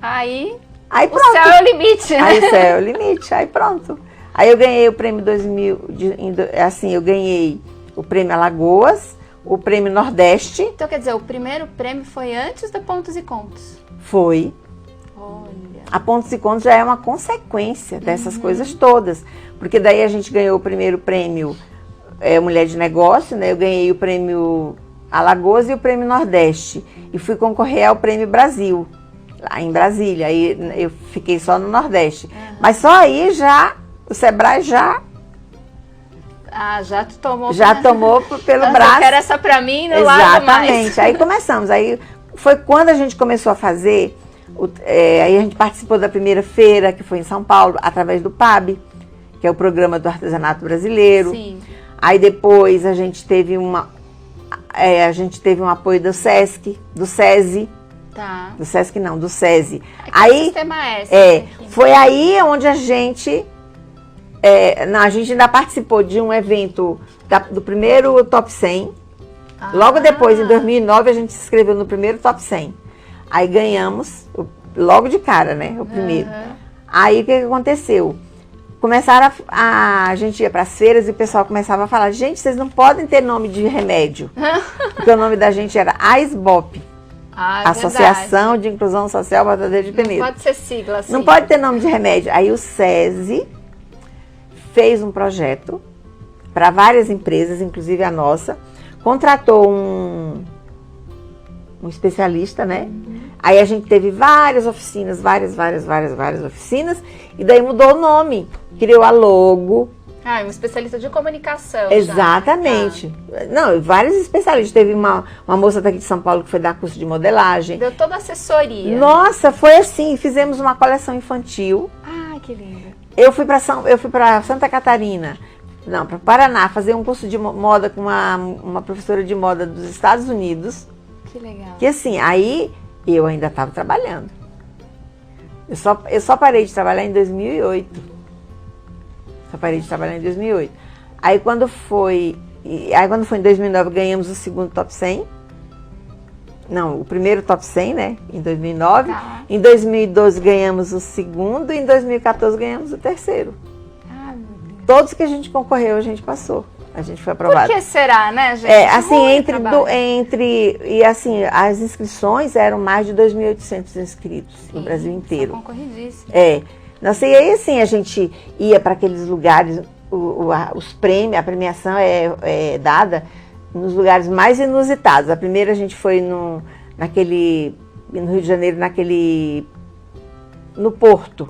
Aí pronto. O céu é o limite. Aí o céu é o limite, aí pronto. Aí eu ganhei o prêmio 2000, eu ganhei o prêmio Alagoas, o prêmio Nordeste. Então, quer dizer, o primeiro prêmio foi antes da Pontos e Contos? Foi. Olha. A Pontos e Contos já é uma consequência dessas coisas todas. Porque daí a gente ganhou o primeiro prêmio Mulher de Negócio, né? Eu ganhei o prêmio Alagoas e o prêmio Nordeste. E fui concorrer ao prêmio Brasil, lá em Brasília. Aí eu fiquei só no Nordeste. Mas só aí o Sebrae já tomou. Já tomou pelo braço. Eu quero essa pra mim, não largo mais. Exatamente. Aí começamos. Aí foi quando a gente começou a fazer, aí a gente participou da primeira feira, que foi em São Paulo, através do PAB, que é o Programa do Artesanato Brasileiro. Sim. Aí depois a gente teve um apoio do SESC, do SESI. Tá. Do SESC não, do SESI. Aí, sistema S. Foi aí onde a gente ainda participou de um evento do primeiro Top 100. Logo depois, em 2009, a gente se inscreveu no primeiro Top 100. Aí ganhamos, logo de cara, né? O primeiro. Aí o que aconteceu? Começaram a gente ia para as feiras e o pessoal começava a falar: gente, vocês não podem ter nome de remédio. Porque o nome da gente era ASBOP. Associação de Inclusão Social Bordadeira de Penedo. Não pode ser sigla assim. Não pode ter nome de remédio. Aí o SESI fez um projeto para várias empresas, inclusive a nossa, contratou um especialista, né? Aí a gente teve várias oficinas, várias oficinas, e daí mudou o nome, criou a logo. Um especialista de comunicação. Exatamente. Não, vários especialistas. Teve uma moça daqui de São Paulo que foi dar curso de modelagem. Deu toda a assessoria. Nossa, foi assim, fizemos uma coleção infantil. Que lindo. Eu fui para Santa Catarina, para Paraná, fazer um curso de moda com uma professora de moda dos Estados Unidos. Que legal. Que assim, aí eu ainda estava trabalhando. Eu só parei de trabalhar em 2008. Aí quando foi em 2009, ganhamos o segundo Top 100. Não, o primeiro Top 100, né? Em 2009. Tá. Em 2012 ganhamos o segundo e em 2014 ganhamos o terceiro. Meu Deus. Todos que a gente concorreu, a gente passou. A gente foi aprovado. Por que será, né, gente? E assim, as inscrições eram mais de 2.800 inscritos no Brasil inteiro. Concorridíssimo. Nossa, e aí assim, a gente ia para aqueles lugares, os prêmios, a premiação é dada nos lugares mais inusitados. A primeira a gente foi no Rio de Janeiro, no Porto.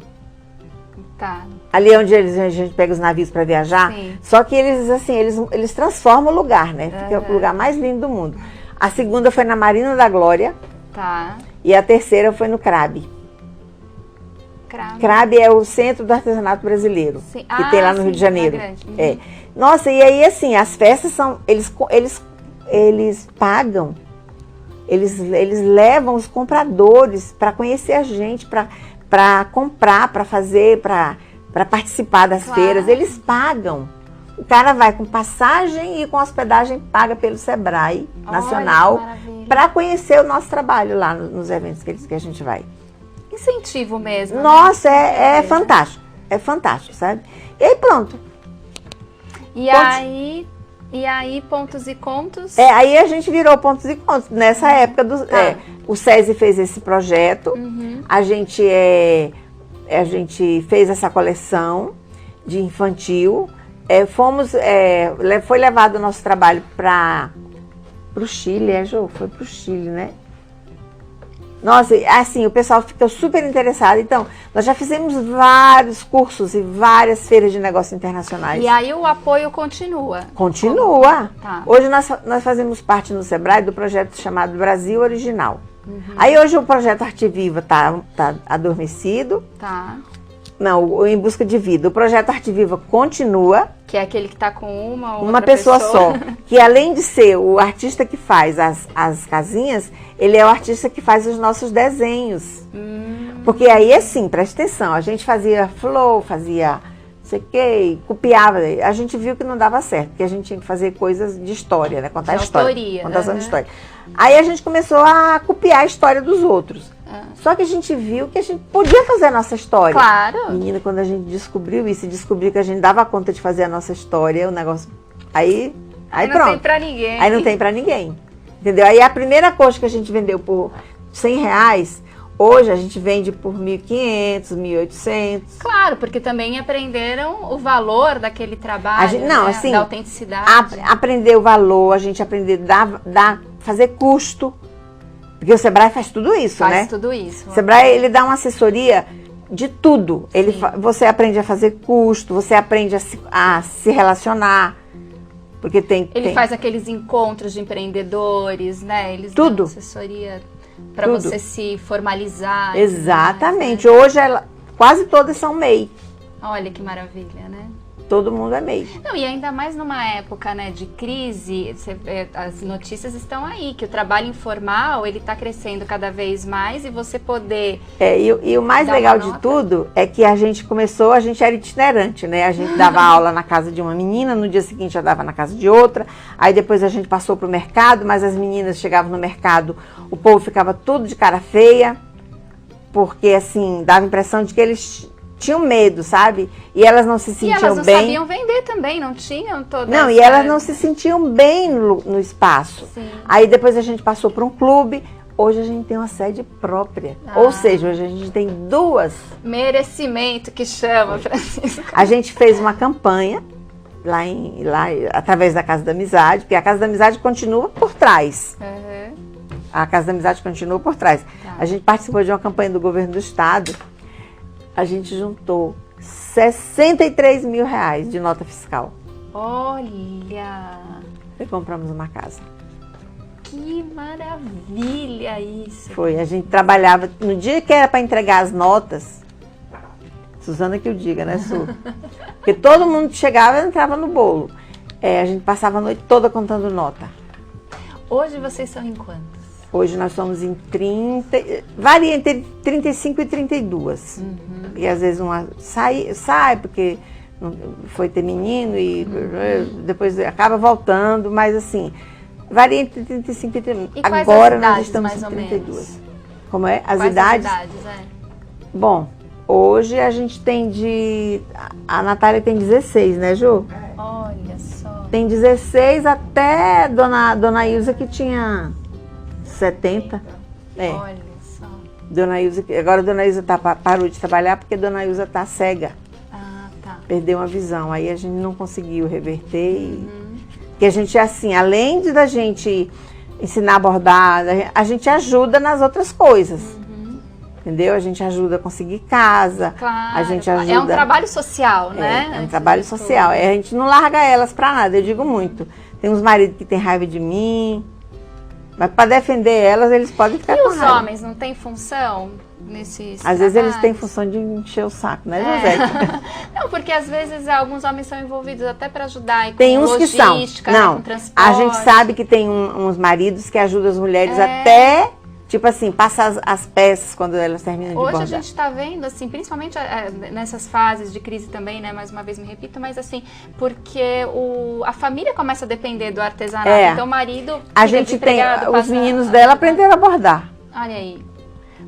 Tá. Ali onde a gente pega os navios para viajar. Sim. Só que eles transformam o lugar, né? Fica o lugar mais lindo do mundo. A segunda foi na Marina da Glória. Tá. E a terceira foi no CRAB. CRAB é o Centro do Artesanato Brasileiro, que tem lá no Rio de Janeiro. Nossa, e aí assim, as festas são, eles pagam, eles levam os compradores para conhecer a gente, para comprar, para fazer, para participar das feiras, eles pagam. O cara vai com passagem e com hospedagem paga pelo Sebrae Nacional para conhecer o nosso trabalho lá nos eventos que a gente vai. Incentivo mesmo. Nossa, é fantástico. É fantástico, sabe? E aí pronto. E aí, pontos e contos? Aí a gente virou pontos e contos. Nessa época, o SESI fez esse projeto. A gente fez essa coleção de infantil. Foi levado o nosso trabalho para o Chile, Jô? Foi para o Chile, né? Nossa, assim, o pessoal ficou super interessado. Então, nós já fizemos vários cursos e várias feiras de negócios internacionais. E aí o apoio continua? Continua. Tá. Hoje nós fazemos parte no Sebrae do projeto chamado Brasil Original. Aí hoje o projeto Arte Viva tá adormecido. Tá. Não, o Em Busca de Vida. O projeto Arte Viva continua. Que é aquele que está com uma pessoa só. Que além de ser o artista que faz as casinhas, ele é o artista que faz os nossos desenhos. Porque aí, assim, presta atenção, a gente fazia flow, fazia não sei o que, copiava. A gente viu que não dava certo, porque a gente tinha que fazer coisas de história, né? Contar a história. Autoria, contação de história. Aí a gente começou a copiar a história dos outros. Só que a gente viu que a gente podia fazer a nossa história. Claro. Menina, quando a gente descobriu isso, descobriu que a gente dava conta de fazer a nossa história, o negócio... Aí pronto. Não tem pra ninguém. Aí não tem pra ninguém. Entendeu? Aí a primeira coxa que a gente vendeu por R$100, hoje a gente vende por 1.500, 1.800. Claro, porque também aprenderam o valor daquele trabalho, assim, da autenticidade. Aprender o valor, a gente aprender a fazer custo. Porque o Sebrae faz tudo isso, né? Faz tudo isso. O Sebrae, ele dá uma assessoria de tudo. Você aprende a fazer custo, você aprende a se relacionar. Porque Ele faz aqueles encontros de empreendedores, né? Eles tudo. dão assessoria. para você se formalizar. Exatamente. Hoje quase todas são MEI. Olha que maravilha, né? Todo mundo é MEI. Não, e ainda mais numa época, né, de crise, as notícias estão aí, que o trabalho informal, ele está crescendo cada vez mais e você poder... E o mais legal de tudo é que a gente era itinerante, né? A gente dava aula na casa de uma menina, no dia seguinte já dava na casa de outra, aí depois a gente passou para o mercado, mas as meninas chegavam no mercado, o povo ficava tudo de cara feia, porque assim, dava a impressão de que eles... tinham medo, sabe? E elas não se sentiam bem. E elas não sabiam vender também, não tinham toda Não, e elas não se sentiam bem no espaço. Sim. Aí depois a gente passou para um clube. Hoje a gente tem uma sede própria. Ou seja, hoje a gente tem 2. Merecimento que chama, Francisco. A gente fez uma campanha lá através da Casa da Amizade, porque a Casa da Amizade continua por trás. Uhum. A Casa da Amizade continua por trás. Tá. A gente participou de uma campanha do governo do estado. A gente juntou 63 mil reais de nota fiscal. Olha! E compramos uma casa. Que maravilha isso! Foi, a gente trabalhava, no dia que era para entregar as notas, Suzana que o diga, né, Su? Porque todo mundo chegava e entrava no bolo. A gente passava a noite toda contando nota. Hoje vocês são em quantos? Hoje nós somos em 30, varia entre 35 e 32. Uhum. E às vezes uma sai porque foi ter menino e depois acaba voltando, mas assim, varia entre 35 e 32. E quais agora as idades, nós estamos mais em ou 32. Menos? Como é? Quais as idades? Bom, hoje a gente tem a Natália tem 16, né, Ju? Olha só. Tem 16 até Dona Ilza que tinha 70. Olha só. Agora a Dona Ilza parou de trabalhar porque a Dona Ilza tá cega. Ah, tá. Perdeu uma visão. Aí a gente não conseguiu reverter. Porque a gente, assim, além da gente ensinar a bordar, a gente ajuda nas outras coisas. Entendeu? A gente ajuda a conseguir casa. Claro, a gente ajuda... É um trabalho social, né? É um trabalho social. A gente não larga elas pra nada, eu digo muito. Tem uns maridos que têm raiva de mim. Mas para defender elas, eles podem ficar com raiva. E os homens não têm função nesses Às vezes eles têm função de encher o saco, né, José? Não, porque às vezes alguns homens são envolvidos até para ajudar tem com uns logística, que são. Não, com transporte. a gente sabe que tem uns maridos que ajudam as mulheres até... Tipo assim, passa as peças quando elas terminam de bordar. Hoje a gente está vendo, assim, principalmente nessas fases de crise também, né? Mais uma vez me repito, mas assim, porque a família começa a depender do artesanato. Então o marido... A gente tem... Os meninos dela aprenderam a bordar. Olha aí.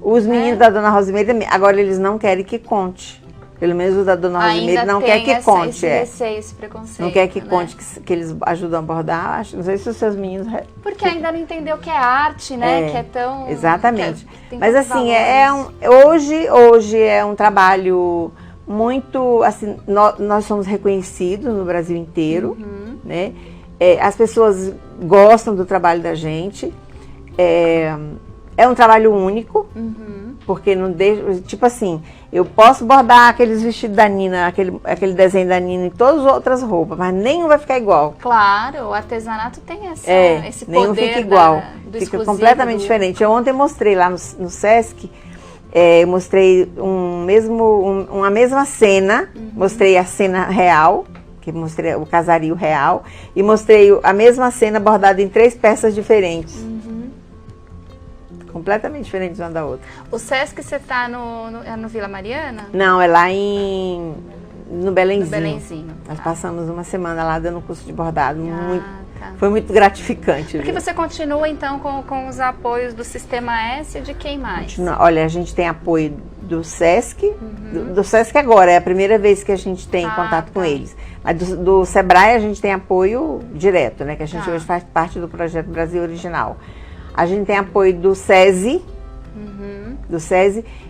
Os meninos da Dona Rosimeira, agora eles não querem que conte. Pelo menos o da Dona Rosimeira não quer que conte. Esse preconceito, não quer que conte que eles ajudam a bordar. Não sei se os seus meninos... Porque ainda não entendeu que é arte, né? Que é tão... Exatamente. Mas assim, hoje é um trabalho muito... Assim, nós somos reconhecidos no Brasil inteiro, né? As pessoas gostam do trabalho da gente. É um trabalho único, porque não deixa... Tipo assim, eu posso bordar aqueles vestidos da Nina, aquele desenho da Nina em todas as outras roupas, mas nenhum vai ficar igual. Claro, o artesanato tem esse poder nenhum fica igual, fica completamente diferente. Eu ontem mostrei lá no Sesc, mostrei uma mesma cena, mostrei a cena real, que mostrei o casario real, e mostrei a mesma cena bordada em 3 peças diferentes. Completamente diferentes uma da outra. O Sesc, você está no Vila Mariana? Não, é lá no Belenzinho. No Belenzinho. Nós passamos uma semana lá dando curso de bordado. Foi muito gratificante. Porque você continua, então, com os apoios do Sistema S e de quem mais? Olha, a gente tem apoio do Sesc, do Sesc agora, é a primeira vez que a gente tem contato com eles. Mas do Sebrae a gente tem apoio direto, né? Que a gente hoje faz parte do projeto Brasil Original. A gente tem apoio do SESI,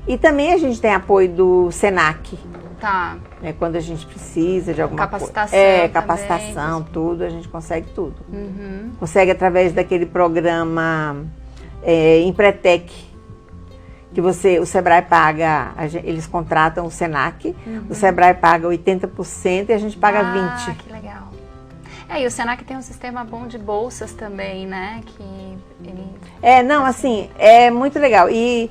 e também a gente tem apoio do SENAC. Tá. Quando a gente precisa de alguma capacitação. Capacitação, tudo, a gente consegue tudo. Consegue através daquele programa Empretec, que o Sebrae paga, eles contratam o SENAC, o Sebrae paga 80% e a gente paga 20%. Que legal. E o Senac tem um sistema bom de bolsas também, né? Não, assim, é muito legal. E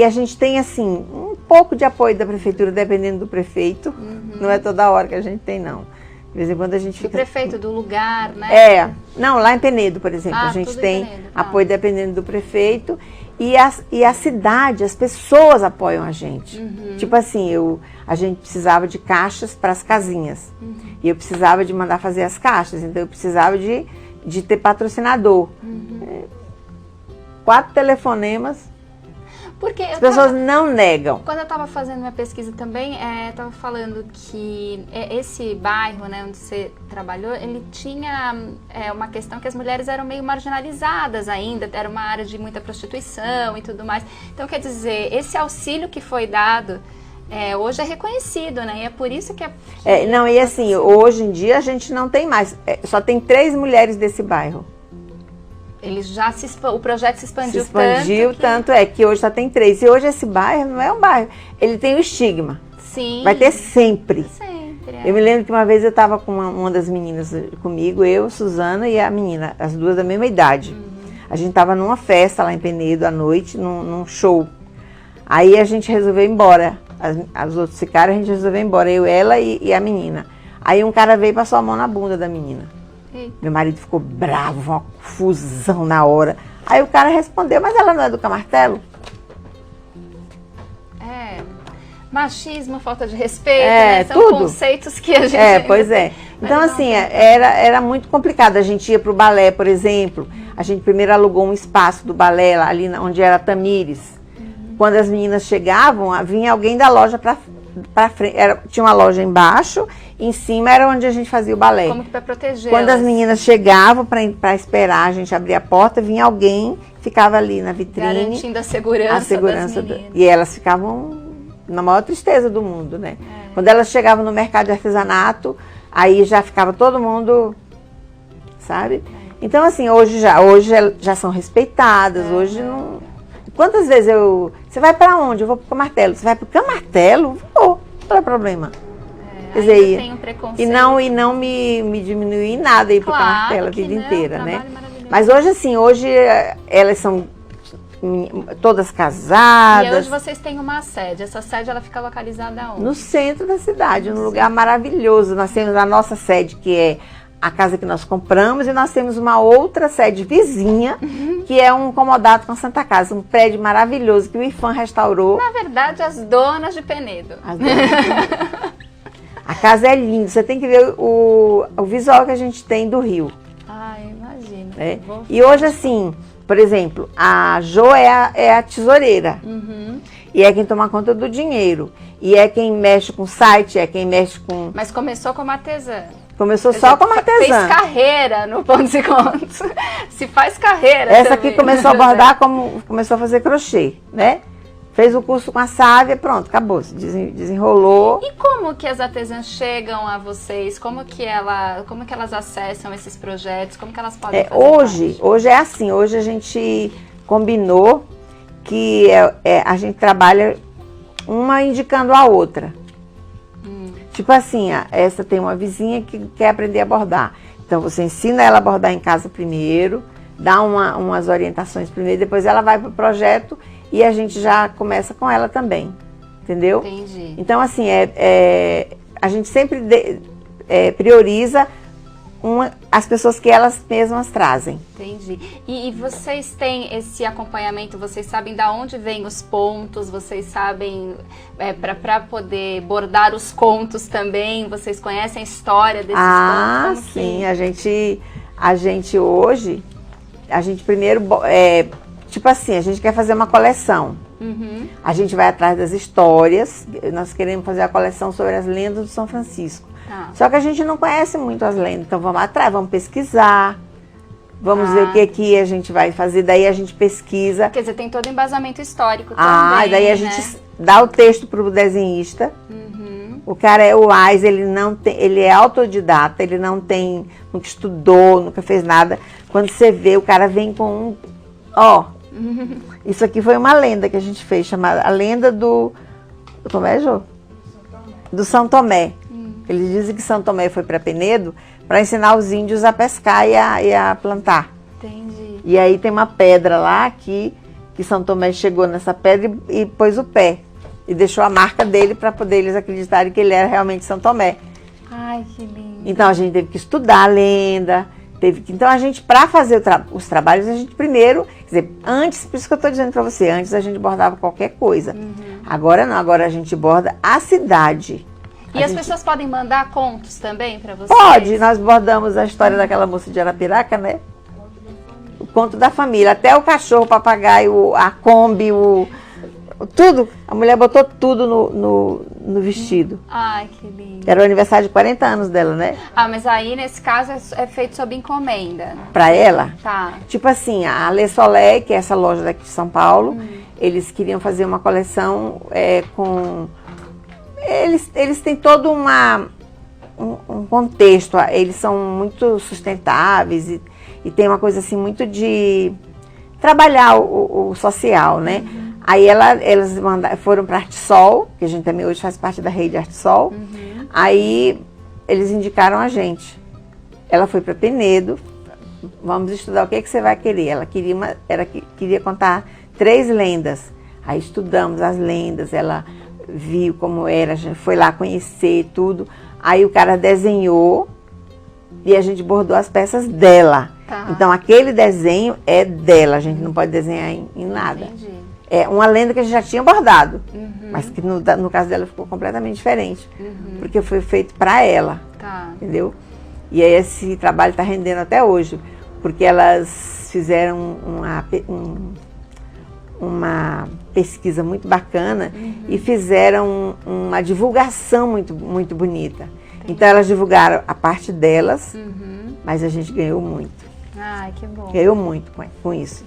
a gente tem, assim, um pouco de apoio da prefeitura, dependendo do prefeito. Não é toda hora que a gente tem, não. De vez em quando a gente fica... Do prefeito, do lugar, né? Não, lá em Penedo, por exemplo, a gente tem apoio dependendo do prefeito. E a cidade, as pessoas apoiam a gente. Tipo assim, a gente precisava de caixas para as casinhas. E eu precisava de mandar fazer as caixas. Então eu precisava de ter patrocinador. 4 telefonemas. Porque as pessoas não negam. Quando eu estava fazendo minha pesquisa também, estava falando que esse bairro, né, onde você trabalhou, ele tinha uma questão que as mulheres eram meio marginalizadas ainda, era uma área de muita prostituição e tudo mais. Então, quer dizer, esse auxílio que foi dado hoje é reconhecido, né? E é por isso que e assim, hoje em dia a gente não tem mais. Só tem 3 mulheres desse bairro. O projeto se expandiu tanto que hoje só tem 3. E hoje esse bairro não é um bairro, ele tem o estigma. Sim. Vai ter sempre. Sempre. Eu me lembro que uma vez eu estava com uma das meninas comigo, eu, Suzana e a menina, as duas da mesma idade. A gente estava numa festa lá em Penedo à noite, num show. Aí a gente resolveu ir embora. As outras ficaram, a gente resolveu ir embora, eu, ela e a menina. Aí um cara veio e passou a mão na bunda da menina. Meu marido ficou bravo, uma confusão na hora. Aí o cara respondeu, mas ela não é do Camartelo? Machismo, falta de respeito, né? São tudo. Conceitos que a gente... Pois é. Então, assim, era muito complicado. A gente ia pro balé, por exemplo. A gente primeiro alugou um espaço do balé, lá, ali onde era Tamires. Quando as meninas chegavam, vinha alguém da loja pra frente. Tinha uma loja embaixo, em cima era onde a gente fazia o balé. Como que para proteger? Quando as meninas chegavam para esperar a gente abrir a porta, vinha alguém, ficava ali na vitrine. Garantindo a segurança das meninas. E elas ficavam na maior tristeza do mundo, né? Quando elas chegavam no mercado de artesanato, aí já ficava todo mundo, sabe? Então, assim, hoje já são respeitadas, hoje não... Quantas vezes você vai para onde? Eu vou pro Camartelo. Você vai pro Camartelo? Vou, qual é o problema? Quer dizer, tem um preconceito. E não me diminuir em nada ir pro Camartelo a vida inteira, né? Mas hoje elas são todas casadas. E hoje vocês têm uma sede. Essa sede, ela fica localizada onde? No centro da cidade, num lugar maravilhoso. Nós temos a nossa sede, que é a casa que nós compramos, e nós temos uma outra sede vizinha, que é um comodato com a Santa Casa, um prédio maravilhoso que o IFAM restaurou. Na verdade, as donas de Penedo. A casa é linda, você tem que ver o visual que a gente tem do rio. Imagino. E hoje, assim, por exemplo, a Jo é a tesoureira. E é quem toma conta do dinheiro. E é quem mexe com o site, é quem mexe com... Mas começou como artesã. Começou só como artesã. Fez carreira no Pontos e Contos. Se faz carreira. Essa também, aqui começou a bordar, começou a fazer crochê, né? Fez o curso com a Sávia, pronto, acabou, se desenrolou. E como que as artesãs chegam a vocês? Como que elas acessam esses projetos? Como que elas podem fazer Hoje é assim, hoje a gente combinou que a gente trabalha uma indicando a outra. Tipo assim, essa tem uma vizinha que quer aprender a bordar. Então você ensina ela a bordar em casa primeiro, dá umas orientações primeiro, depois ela vai para o projeto e a gente já começa com ela também. Entendeu? Entendi. Então, assim, a gente sempre prioriza as pessoas que elas mesmas trazem. Entendi. E vocês têm esse acompanhamento, vocês sabem de onde vêm os pontos, vocês sabem para poder bordar os contos também, vocês conhecem a história desses contos? Sim, a gente hoje, primeiro, tipo assim, a gente quer fazer uma coleção. A gente vai atrás das histórias, nós queremos fazer a coleção sobre as lendas do São Francisco. Só que a gente não conhece muito as lendas, então vamos atrás, vamos pesquisar, vamos ver o que a gente vai fazer, daí a gente pesquisa. Quer dizer, tem todo embasamento histórico também, daí a gente dá o texto para o desenhista. O cara é o AIS, ele é autodidata, ele nunca estudou, nunca fez nada. Quando você vê, o cara vem com isso aqui foi uma lenda que a gente fez, chamada a lenda do... Como é, Jô? Do São Tomé. Eles dizem que São Tomé foi para Penedo para ensinar os índios a pescar e a plantar. Entendi. E aí tem uma pedra lá que São Tomé chegou nessa pedra e pôs o pé. E deixou a marca dele para poder eles acreditarem que ele era realmente São Tomé. Ai, que lindo. Então a gente teve que estudar a lenda, então a gente, para fazer os trabalhos, a gente primeiro, quer dizer, antes, por isso que eu estou dizendo para você, antes a gente bordava qualquer coisa. Agora não, agora a gente borda a cidade. E as pessoas podem mandar contos também para vocês? Pode, nós bordamos a história daquela moça de Arapiraca, né? O conto da família, até o cachorro, o papagaio, a Kombi, tudo. A mulher botou tudo no vestido. Ai, que lindo. Era o aniversário de 40 anos dela, né? Ah, mas aí, nesse caso, é feito sob encomenda. Pra ela? Tá. Tipo assim, a Le Soleil, que é essa loja daqui de São Paulo, eles queriam fazer uma coleção com... Eles têm todo um contexto, eles são muito sustentáveis e tem uma coisa assim muito de trabalhar o social, né? Aí elas foram para Artsol, que a gente também hoje faz parte da rede Artsol. Aí eles indicaram a gente. Ela foi para Penedo, vamos estudar o que você vai querer. Ela queria contar 3 lendas. Aí estudamos as lendas, ela viu como era, a gente foi lá conhecer tudo. Aí o cara desenhou e a gente bordou as peças dela. Tá. Então aquele desenho é dela, a gente não pode desenhar em nada. Entendi. É uma lenda que a gente já tinha bordado, mas que no caso dela ficou completamente diferente, porque foi feito para ela, entendeu? E aí esse trabalho está rendendo até hoje, porque elas fizeram uma pesquisa muito bacana e fizeram uma divulgação muito, muito bonita. Então elas divulgaram a parte delas, mas a gente ganhou muito. Ai, que bom. Ganhou muito com isso.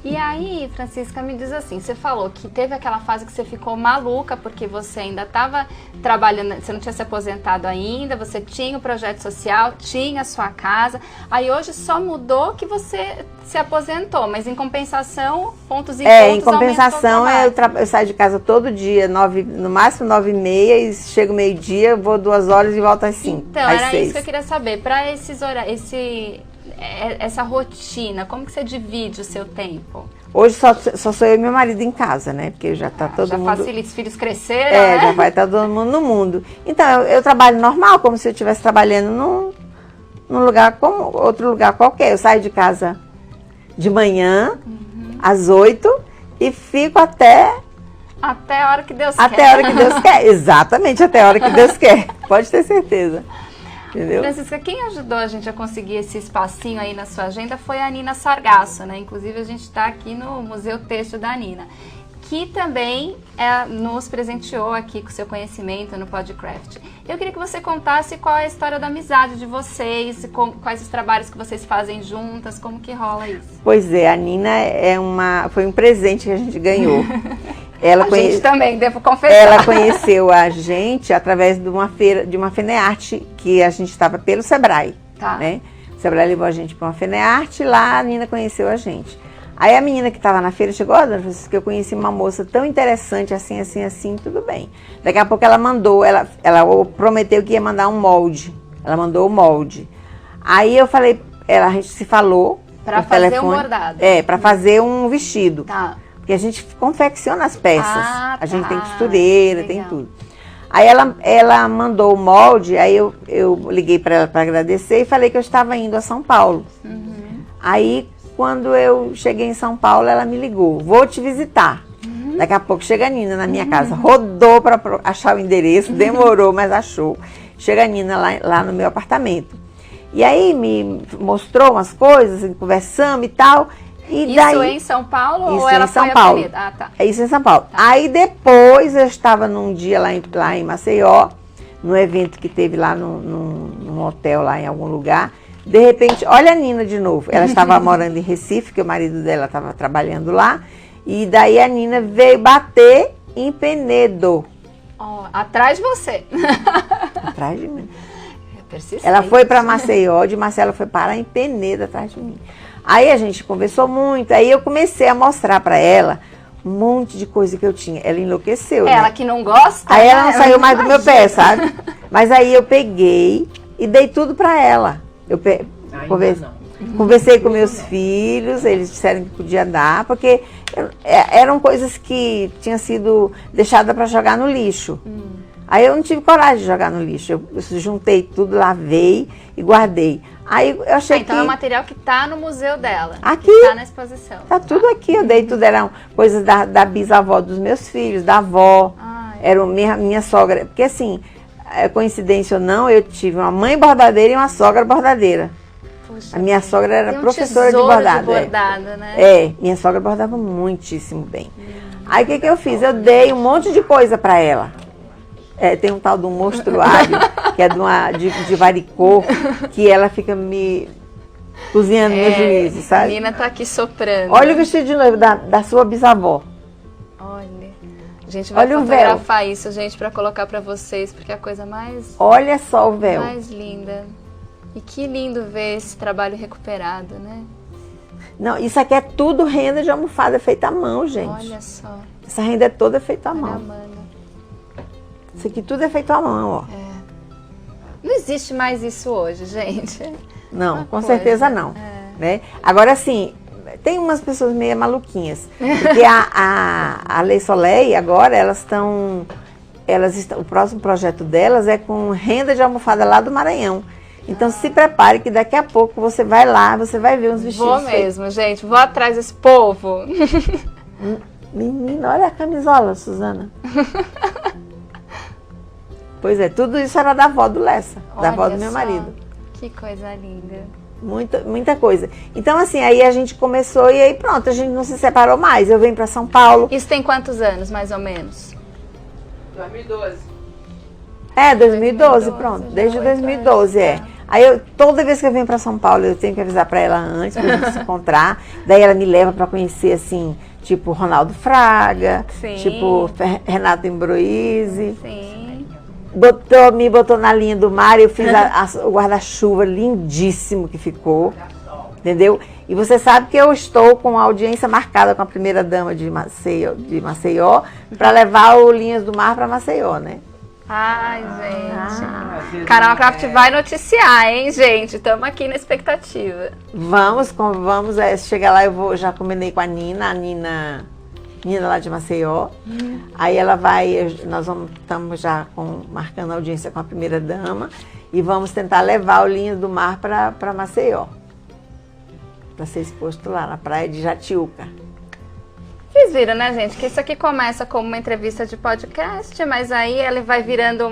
E aí, Francisca, me diz assim, você falou que teve aquela fase que você ficou maluca porque você ainda estava trabalhando, você não tinha se aposentado ainda, você tinha o projeto social, tinha a sua casa, aí hoje só mudou que você se apontou, mas em compensação, pontos e em compensação eu saio de casa todo dia, no máximo 9h30, e chego meio-dia, vou 2 horas e volto às 5. Então, às era 6. isso que eu queria saber, para esses horários, essa rotina, como que você divide o seu tempo? Hoje só sou eu e meu marido em casa, né? Porque já tá todo mundo... Já facilita, os filhos cresceram, né? Já vai estar todo mundo no mundo. Então, eu trabalho normal, como se eu estivesse trabalhando num lugar como outro lugar qualquer. Eu saio de casa de manhã, às 8, e fico até a hora que Deus quer. Até a hora que Deus quer, exatamente, até a hora que Deus quer. Pode ter certeza. Entendeu? Francisca, quem ajudou a gente a conseguir esse espacinho aí na sua agenda foi a Nina Sargasso, né? Inclusive a gente está aqui no Museu Têxtil da Nina, que também nos presenteou aqui com seu conhecimento no Podcraft. Eu queria que você contasse qual é a história da amizade de vocês, quais os trabalhos que vocês fazem juntas, como que rola isso? Pois é, a Nina foi um presente que a gente ganhou. Gente também, devo confessar. Ela conheceu a gente através de uma Fenearte, que a gente estava pelo Sebrae. Né? O Sebrae levou a gente para uma Fenearte, lá a Nina conheceu a gente. Aí a menina que estava na feira chegou, dona Francisca, eu conheci uma moça tão interessante, assim, assim, assim, tudo bem. Daqui a pouco ela mandou, ela prometeu que ia mandar um molde. Ela mandou o molde. Aí eu falei, a gente se falou. Para fazer telefone, um bordado. Para fazer um vestido. Tá. Porque a gente confecciona as peças. A gente tem costureira, tem tudo. Aí ela mandou o molde, aí eu liguei para ela para agradecer e falei que eu estava indo a São Paulo. Aí, quando eu cheguei em São Paulo, ela me ligou, vou te visitar. Daqui a pouco chega a Nina na minha casa, rodou para achar o endereço, demorou, mas achou. Chega a Nina lá no meu apartamento. E aí me mostrou umas coisas, conversamos e tal. Isso é em São Paulo ou ela foi em São Paulo? Tá. É isso em São Paulo. Tá. Aí depois eu estava num dia lá em Maceió, num evento que teve lá num hotel lá em algum lugar. De repente, olha a Nina de novo. Ela estava morando em Recife, que o marido dela estava trabalhando lá. E daí a Nina veio bater em Penedo. Atrás de você. Atrás de mim. Ela foi para Maceió, de Maceió ela foi parar em Penedo atrás de mim. Aí a gente conversou muito, aí eu comecei a mostrar para ela um monte de coisa que eu tinha. Ela enlouqueceu, Ela né? que não gosta, aí né? ela não saiu mais do meu pé, sabe? Mas aí eu peguei e dei tudo para ela. Conversei com meus filhos, eles disseram que podia dar, porque eram coisas que tinham sido deixadas para jogar no lixo. Aí eu não tive coragem de jogar no lixo. Eu juntei tudo, lavei e guardei. Aí eu achei então é um material que está no museu dela. Aqui. Está na exposição. Tá tudo aqui. Eu dei tudo. Eram coisas da bisavó dos meus filhos, da avó. Era minha sogra. Porque assim, coincidência ou não, eu tive uma mãe bordadeira e uma sogra bordadeira. Puxa, a minha sogra era professora de bordado. Né? Minha sogra bordava muitíssimo bem. Aí o que eu fiz? Eu dei um monte de coisa para ela. Tem um tal de um monstruário, que é de varicô, que ela fica me cozinhando meus juízos, sabe? A Nina tá aqui soprando. Olha o vestido de noiva da sua bisavó. Olha. A gente vai fotografar isso, gente, para colocar para vocês, porque é a coisa mais... Olha só o véu. Mais linda. E que lindo ver esse trabalho recuperado, né? Não, isso aqui é tudo renda de almofada feita à mão, gente. Olha só. Essa renda é toda feita à mão. Amanda. Isso aqui tudo é feito à mão, ó. Não existe mais isso hoje, gente. Não, com certeza não. Né? Agora, assim, tem umas pessoas meio maluquinhas. Porque a Lei Soleil, agora, elas estão... O próximo projeto delas é com renda de almofada lá do Maranhão. Então, se prepare que daqui a pouco você vai lá, você vai ver uns vestidos Vou mesmo, feitos. Gente. Vou atrás desse povo. Menina, olha a camisola, Suzana. Pois é, tudo isso era da avó do Lessa, da avó do meu marido. Que coisa linda. Muita coisa. Então, assim, aí a gente começou e aí pronto, a gente não se separou mais. Eu venho para São Paulo. Isso tem quantos anos, mais ou menos? 2012. 2012, pronto. Desde 2012, Aí, toda vez que eu venho para São Paulo, eu tenho que avisar para ela antes, pra gente se encontrar. Daí ela me leva para conhecer, assim, tipo Ronaldo Fraga, tipo Renato Embroise. Sim. Me botou na linha do mar, eu fiz o guarda-chuva lindíssimo que ficou, entendeu? E você sabe que eu estou com a audiência marcada com a primeira dama de Maceió para levar o Linhas do Mar para Maceió, né? Ai, gente. Carol Craft vai noticiar, hein, gente? Estamos aqui na expectativa. Vamos chegar lá, já combinei com a Nina lá de Maceió. Aí ela estamos já marcando audiência com a primeira dama e vamos tentar levar o Linhas do Mar para Maceió, para ser exposto lá na praia de Jatiuca. Vocês viram, né, gente, que isso aqui começa como uma entrevista de podcast, mas aí ele vai virando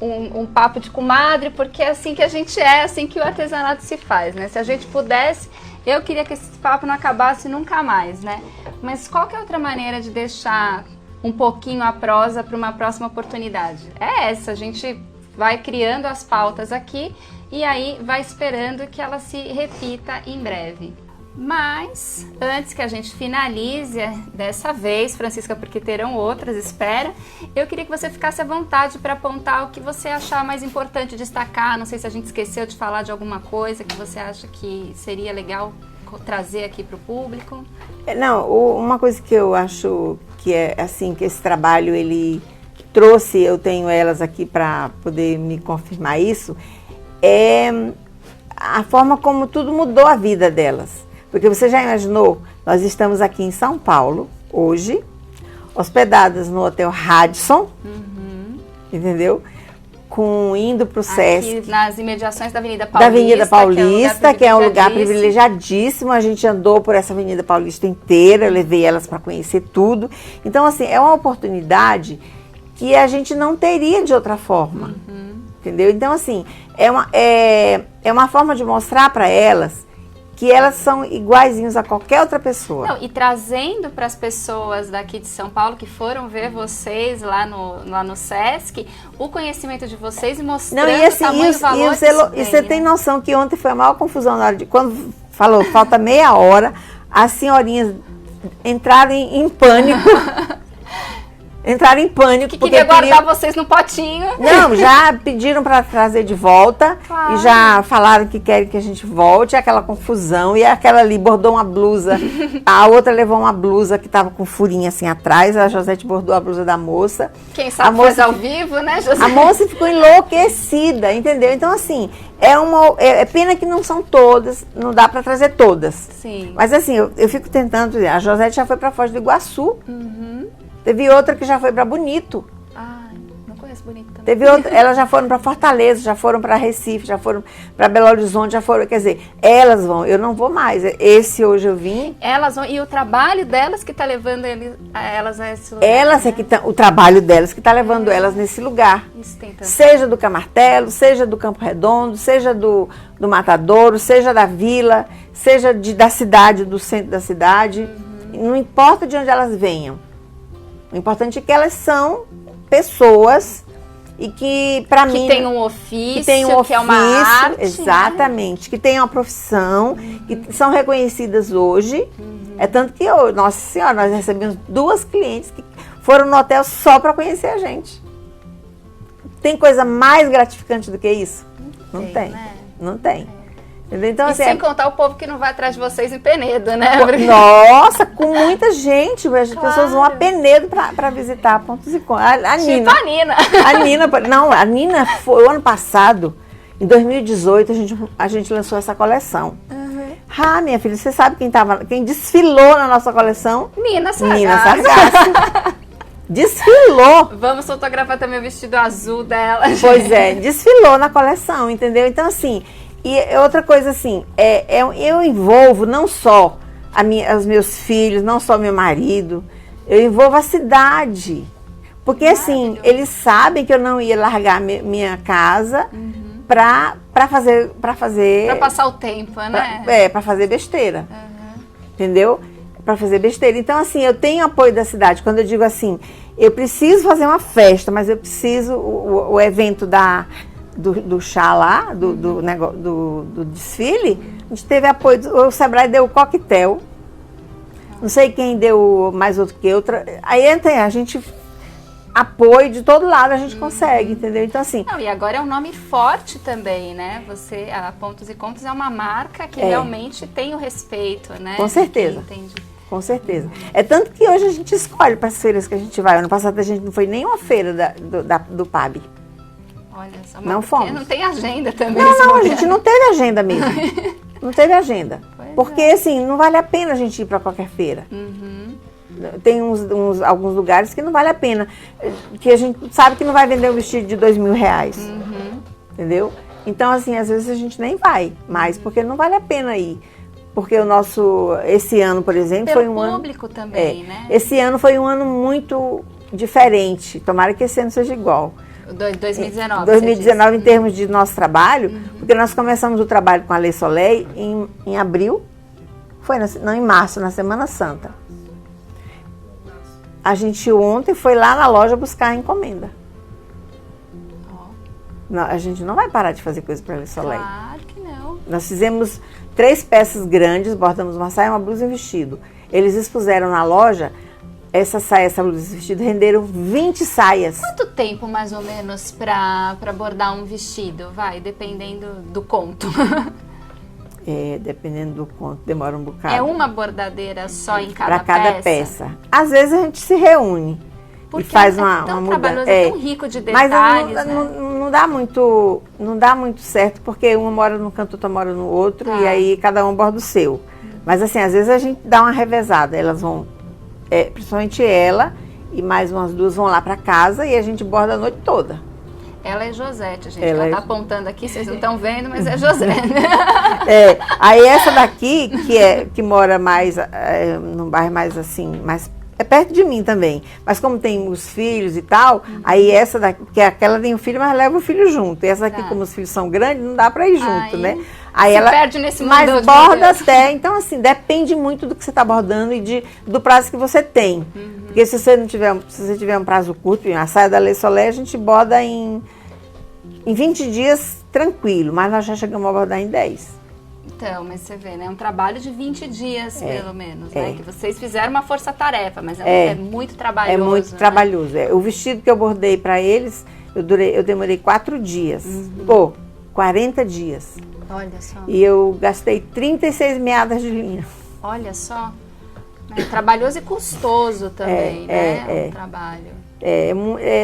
um papo de comadre, porque é assim que a gente é assim que o artesanato se faz, né? Se a gente pudesse, eu queria que esse papo não acabasse nunca mais, né? Mas qual que é outra maneira de deixar um pouquinho a prosa para uma próxima oportunidade? É essa, a gente vai criando as pautas aqui e aí vai esperando que ela se repita em breve. Mas, antes que a gente finalize dessa vez, Francisca, porque terão outras, espera, eu queria que você ficasse à vontade para apontar o que você achar mais importante destacar. Não sei se a gente esqueceu de falar de alguma coisa que você acha que seria legal trazer aqui para o público. Não, uma coisa que eu acho que é assim, que esse trabalho ele trouxe, eu tenho elas aqui para poder me confirmar isso, é a forma como tudo mudou a vida delas. Porque você já imaginou, nós estamos aqui em São Paulo, hoje, hospedadas no Hotel Radisson, entendeu? Indo para o Sesc. Aqui nas imediações da Avenida Paulista. Da Avenida Paulista, que é um lugar privilegiadíssimo. A gente andou por essa Avenida Paulista inteira, eu levei elas para conhecer tudo. Então, assim, é uma oportunidade que a gente não teria de outra forma, entendeu? Então, assim, é uma forma de mostrar para elas que elas são iguaizinhos a qualquer outra pessoa. Não, e trazendo para as pessoas daqui de São Paulo que foram ver vocês lá no Sesc, o conhecimento de vocês e mostrando o tamanho e o valor e você tem noção que ontem foi a maior confusão na hora quando falou, falta meia hora, as senhorinhas entraram em pânico. Entraram em pânico. Que queria guardar vocês no potinho. Não, já pediram para trazer de volta. Claro. E já falaram que querem que a gente volte. Aquela confusão. E aquela ali bordou uma blusa. A outra levou uma blusa que estava com furinha assim atrás. A Josete bordou a blusa da moça. Quem sabe faz ao vivo, né, Josete? A moça ficou enlouquecida, entendeu? Então, assim, é pena que não são todas. Não dá para trazer todas. Sim. Mas, assim, eu fico tentando. A Josete já foi para Foz do Iguaçu. Teve outra que já foi para Bonito. Ah, não conheço Bonito também. Teve outra, elas já foram para Fortaleza, já foram para Recife, já foram para Belo Horizonte, já foram, quer dizer, elas vão, eu não vou mais. Esse hoje eu vim. Elas vão, e o trabalho delas que está levando elas a esse lugar. Elas é que o trabalho delas que está levando elas nesse lugar. Isso tem tanto. Seja do Camartelo, seja do Campo Redondo, seja do Matadouro, seja da vila, seja da cidade, do centro da cidade. Não importa de onde elas venham. O importante é que elas são pessoas e que, para mim... Que tem um ofício, que é uma arte. Exatamente, né? Que tem uma profissão, que são reconhecidas hoje. É tanto que, nossa senhora, nós recebemos 2 clientes que foram no hotel só para conhecer a gente. Tem coisa mais gratificante do que isso? Não tem, né? Não tem. Então, e assim, sem contar o povo que não vai atrás de vocês em Penedo, né? Nossa, com muita gente. As pessoas vão a Penedo para visitar pontos icônicos. A Nina. Tipo a Nina. A Nina foi o ano passado, em 2018, a gente lançou essa coleção. Ah, minha filha, você sabe quem desfilou na nossa coleção? Nina Sargasso. Desfilou. Vamos fotografar também o vestido azul dela. Pois é, desfilou na coleção, entendeu? Então, assim... E outra coisa assim, eu envolvo não só os meus filhos, não só meu marido, eu envolvo a cidade. Porque assim, eles sabem que eu não ia largar minha casa para fazer... Para passar o tempo, né? Para fazer besteira. Entendeu? Para fazer besteira. Então assim, eu tenho apoio da cidade. Quando eu digo assim, eu preciso fazer uma festa, mas eu preciso o evento do chá lá, do desfile, a gente teve apoio, o Sebrae deu o coquetel, não sei quem deu mais outro que outra, aí a gente, apoio de todo lado a gente consegue, entendeu? Então assim... Não, e agora é um nome forte também, né? A Pontos e Contos é uma marca que realmente tem o respeito, né? Com certeza. Com certeza. É tanto que hoje a gente escolhe para as feiras que a gente vai. Ano passado a gente não foi nem uma feira do PAB. Olha só, não fomos. Não tem agenda também. Não, a gente não teve agenda mesmo. Não teve agenda. Porque, assim, não vale a pena a gente ir para qualquer feira. Tem alguns lugares que não vale a pena. Que a gente sabe que não vai vender um vestido de R$2.000. Entendeu? Então, assim, às vezes a gente nem vai mais, porque não vale a pena ir. Porque esse ano, por exemplo, foi um ano... Pelo público também, né? Esse ano foi um ano muito diferente. Tomara que esse ano seja igual. 2019. 2019 em termos de nosso trabalho, porque nós começamos o trabalho com a Lei Soleil em abril, em março, na Semana Santa. A gente ontem foi lá na loja buscar a encomenda. Não, a gente não vai parar de fazer coisa para a Lei Soleil. Claro que não. Nós fizemos 3 peças grandes, bordamos uma saia, uma blusa e um vestido. Eles expuseram na loja essa saia, essa blusa e esse vestido, renderam 20 saias. Quanto tempo, mais ou menos, para bordar um vestido? Vai, dependendo do conto. Dependendo do conto, demora um bocado. É uma bordadeira só em cada peça? Para cada peça. Às vezes a gente se reúne e faz uma mudança. É tão rico de detalhes, mas não dá muito certo, porque uma mora num canto, outra mora no outro, e aí cada um borda o seu. Mas assim, às vezes a gente dá uma revezada, elas vão... principalmente ela e mais umas 2 vão lá para casa e a gente borda a noite toda. Ela é Josete, gente. Ela tá apontando aqui, vocês não estão vendo, mas é Josete. Aí essa daqui, que mora mais num bairro mais assim, é perto de mim também. Mas como tem os filhos e tal, aí essa daqui, porque aquela tem um filho, mas leva o filho junto. E essa daqui, como os filhos são grandes, não dá para ir junto, né? Aí ela perde nesse mundo. Mas borda até. Então, assim, depende muito do que você está bordando e do prazo que você tem. Porque se você tiver um prazo curto, a saia da Lei Soleil, a gente borda em 20 dias tranquilo, mas nós já chegamos a bordar em 10. Então, mas você vê, né? É um trabalho de 20 dias, pelo menos, né? Que vocês fizeram uma força-tarefa, mas é muito trabalhoso. É muito trabalhoso. O vestido que eu bordei para eles, eu demorei 4 dias. 40 dias. Olha só. E eu gastei 36 meadas de linha. Olha só. É trabalhoso e custoso também, né? Um trabalho.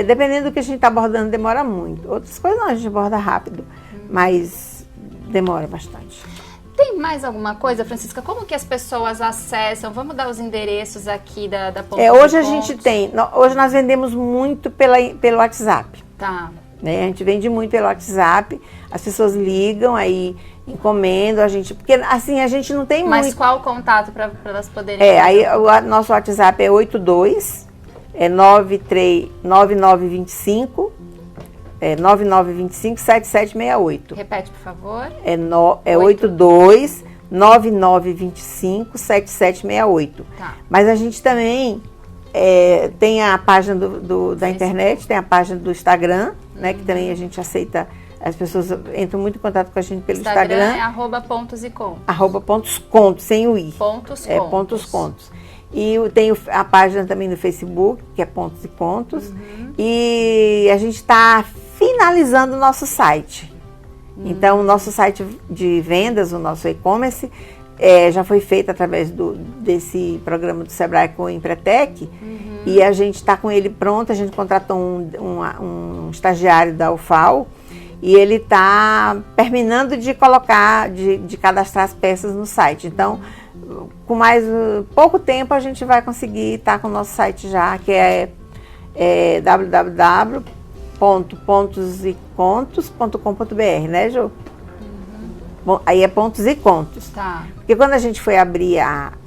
Dependendo do que a gente está bordando, demora muito. Outras coisas não, a gente borda rápido, mas demora bastante. Tem mais alguma coisa, Francisca? Como que as pessoas acessam? Vamos dar os endereços aqui da Pontos Hoje e a gente Contos. hoje nós vendemos muito pelo WhatsApp. Tá. Né? A gente vende muito pelo WhatsApp, as pessoas ligam, aí encomendam, porque assim a gente não tem Mas muito. qual o contato para elas poderem... Aí o nosso WhatsApp é 82 9925 7768. Repete, por favor. 82 9925 7768. Tá. Mas a gente também tem a página da internet, tem a página do Instagram, né, que também a gente aceita, as pessoas entram muito em contato com a gente pelo Instagram. É @pontos e contos. @pontos contos, sem o i. Pontos Contos. Pontos Contos. E tem a página também no Facebook, que é Pontos e Contos. E a gente está finalizando o nosso site. Então, o nosso site de vendas, o nosso e-commerce, já foi feito através desse programa do Sebrae com o Empretec. E a gente está com ele pronto, a gente contratou um estagiário da UFAL e ele está terminando de colocar, de cadastrar as peças no site. Então, com mais pouco tempo a gente vai conseguir estar com o nosso site já, que é www.pontosecontos.com.br, né, Ju? Bom, aí é Pontos e Contos. Tá. Porque quando a gente foi abrir,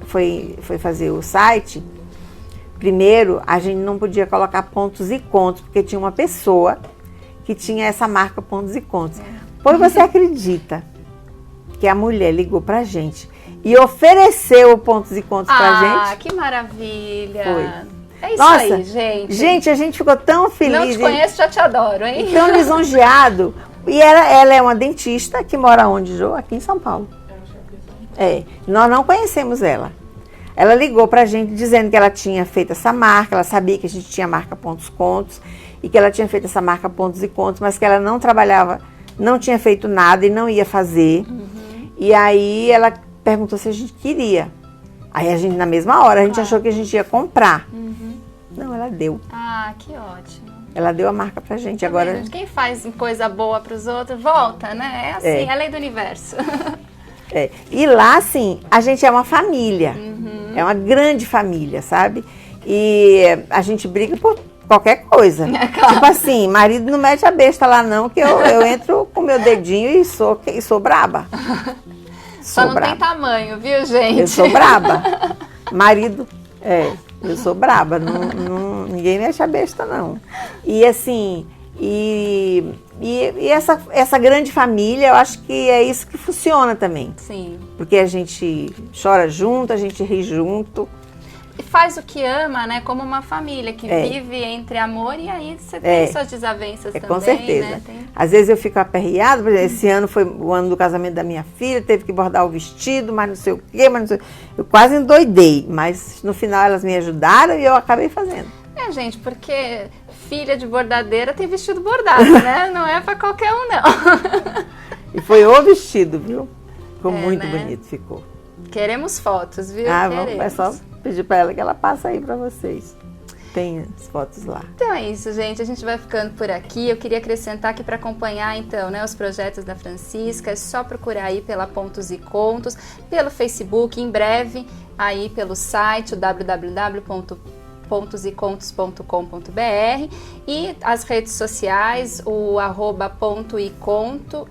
foi fazer o site, primeiro a gente não podia colocar Pontos e Contos, porque tinha uma pessoa que tinha essa marca Pontos e Contos. Pois você acredita que a mulher ligou pra gente e ofereceu o Pontos e Contos pra gente? Ah, que maravilha! Foi. É isso Nossa, aí, gente. Gente, a gente ficou tão feliz. Não te conheço, já te adoro, hein? Tão lisonjeado. E ela é uma dentista que mora onde, Jô? Aqui em São Paulo. Nós não conhecemos ela. Ela ligou pra gente dizendo que ela tinha feito essa marca, ela sabia que a gente tinha marca Pontos Contos e que ela tinha feito essa marca Pontos e Contos, mas que ela não trabalhava, não tinha feito nada e não ia fazer. E aí ela perguntou se a gente queria. Aí a gente, na mesma hora, a gente achou que a gente ia comprar. Não, ela deu. Ah, que ótimo. Ela deu a marca pra gente. Agora. Vendo? Quem faz coisa boa pros outros, volta, né? É assim, é a lei do universo. E lá, assim, a gente é uma família. É uma grande família, sabe? E a gente briga por qualquer coisa. Claro. Tipo assim, marido não mete a besta lá não, que eu entro com meu dedinho e sou braba. Só não tem tamanho, viu, gente? Eu sou braba. Marido, eu sou braba. Ninguém mexe a besta, não. E assim, essa grande família, eu acho que é isso que funciona também. Sim. Porque a gente chora junto, a gente ri junto. E faz o que ama, né? Como uma família que vive entre amor e aí você tem suas desavenças também, com certeza. Né? Às vezes eu fico aperreada, por exemplo, esse ano foi o ano do casamento da minha filha, teve que bordar o vestido, mas não sei o quê, eu quase endoidei, mas no final elas me ajudaram e eu acabei fazendo. Gente, porque filha de bordadeira tem vestido bordado, né? Não é pra qualquer um, não. E foi o vestido, viu? Ficou muito né? bonito, ficou. Queremos fotos, viu? Vamos, é só pedir para ela que ela passa aí para vocês. Tem as fotos lá. Então é isso, gente. A gente vai ficando por aqui. Eu queria acrescentar que para acompanhar, então, né, os projetos da Francisca, é só procurar aí pela Pontos e Contos, pelo Facebook, em breve, aí pelo site, www.pontosecontos.com.br e as redes sociais, o @pontos-conto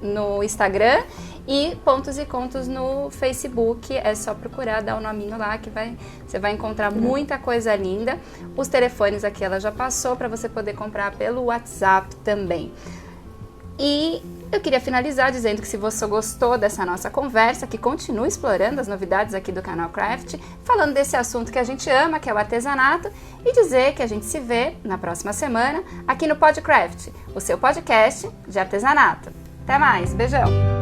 no Instagram e Pontos e Contos no Facebook. É só procurar, dar o nominho lá que você vai encontrar muita coisa linda. Os telefones aqui ela já passou para você poder comprar pelo WhatsApp também. E eu queria finalizar dizendo que se você gostou dessa nossa conversa, que continue explorando as novidades aqui do canal Craft, falando desse assunto que a gente ama, que é o artesanato, e dizer que a gente se vê na próxima semana aqui no PodCraft, o seu podcast de artesanato. Até mais, beijão!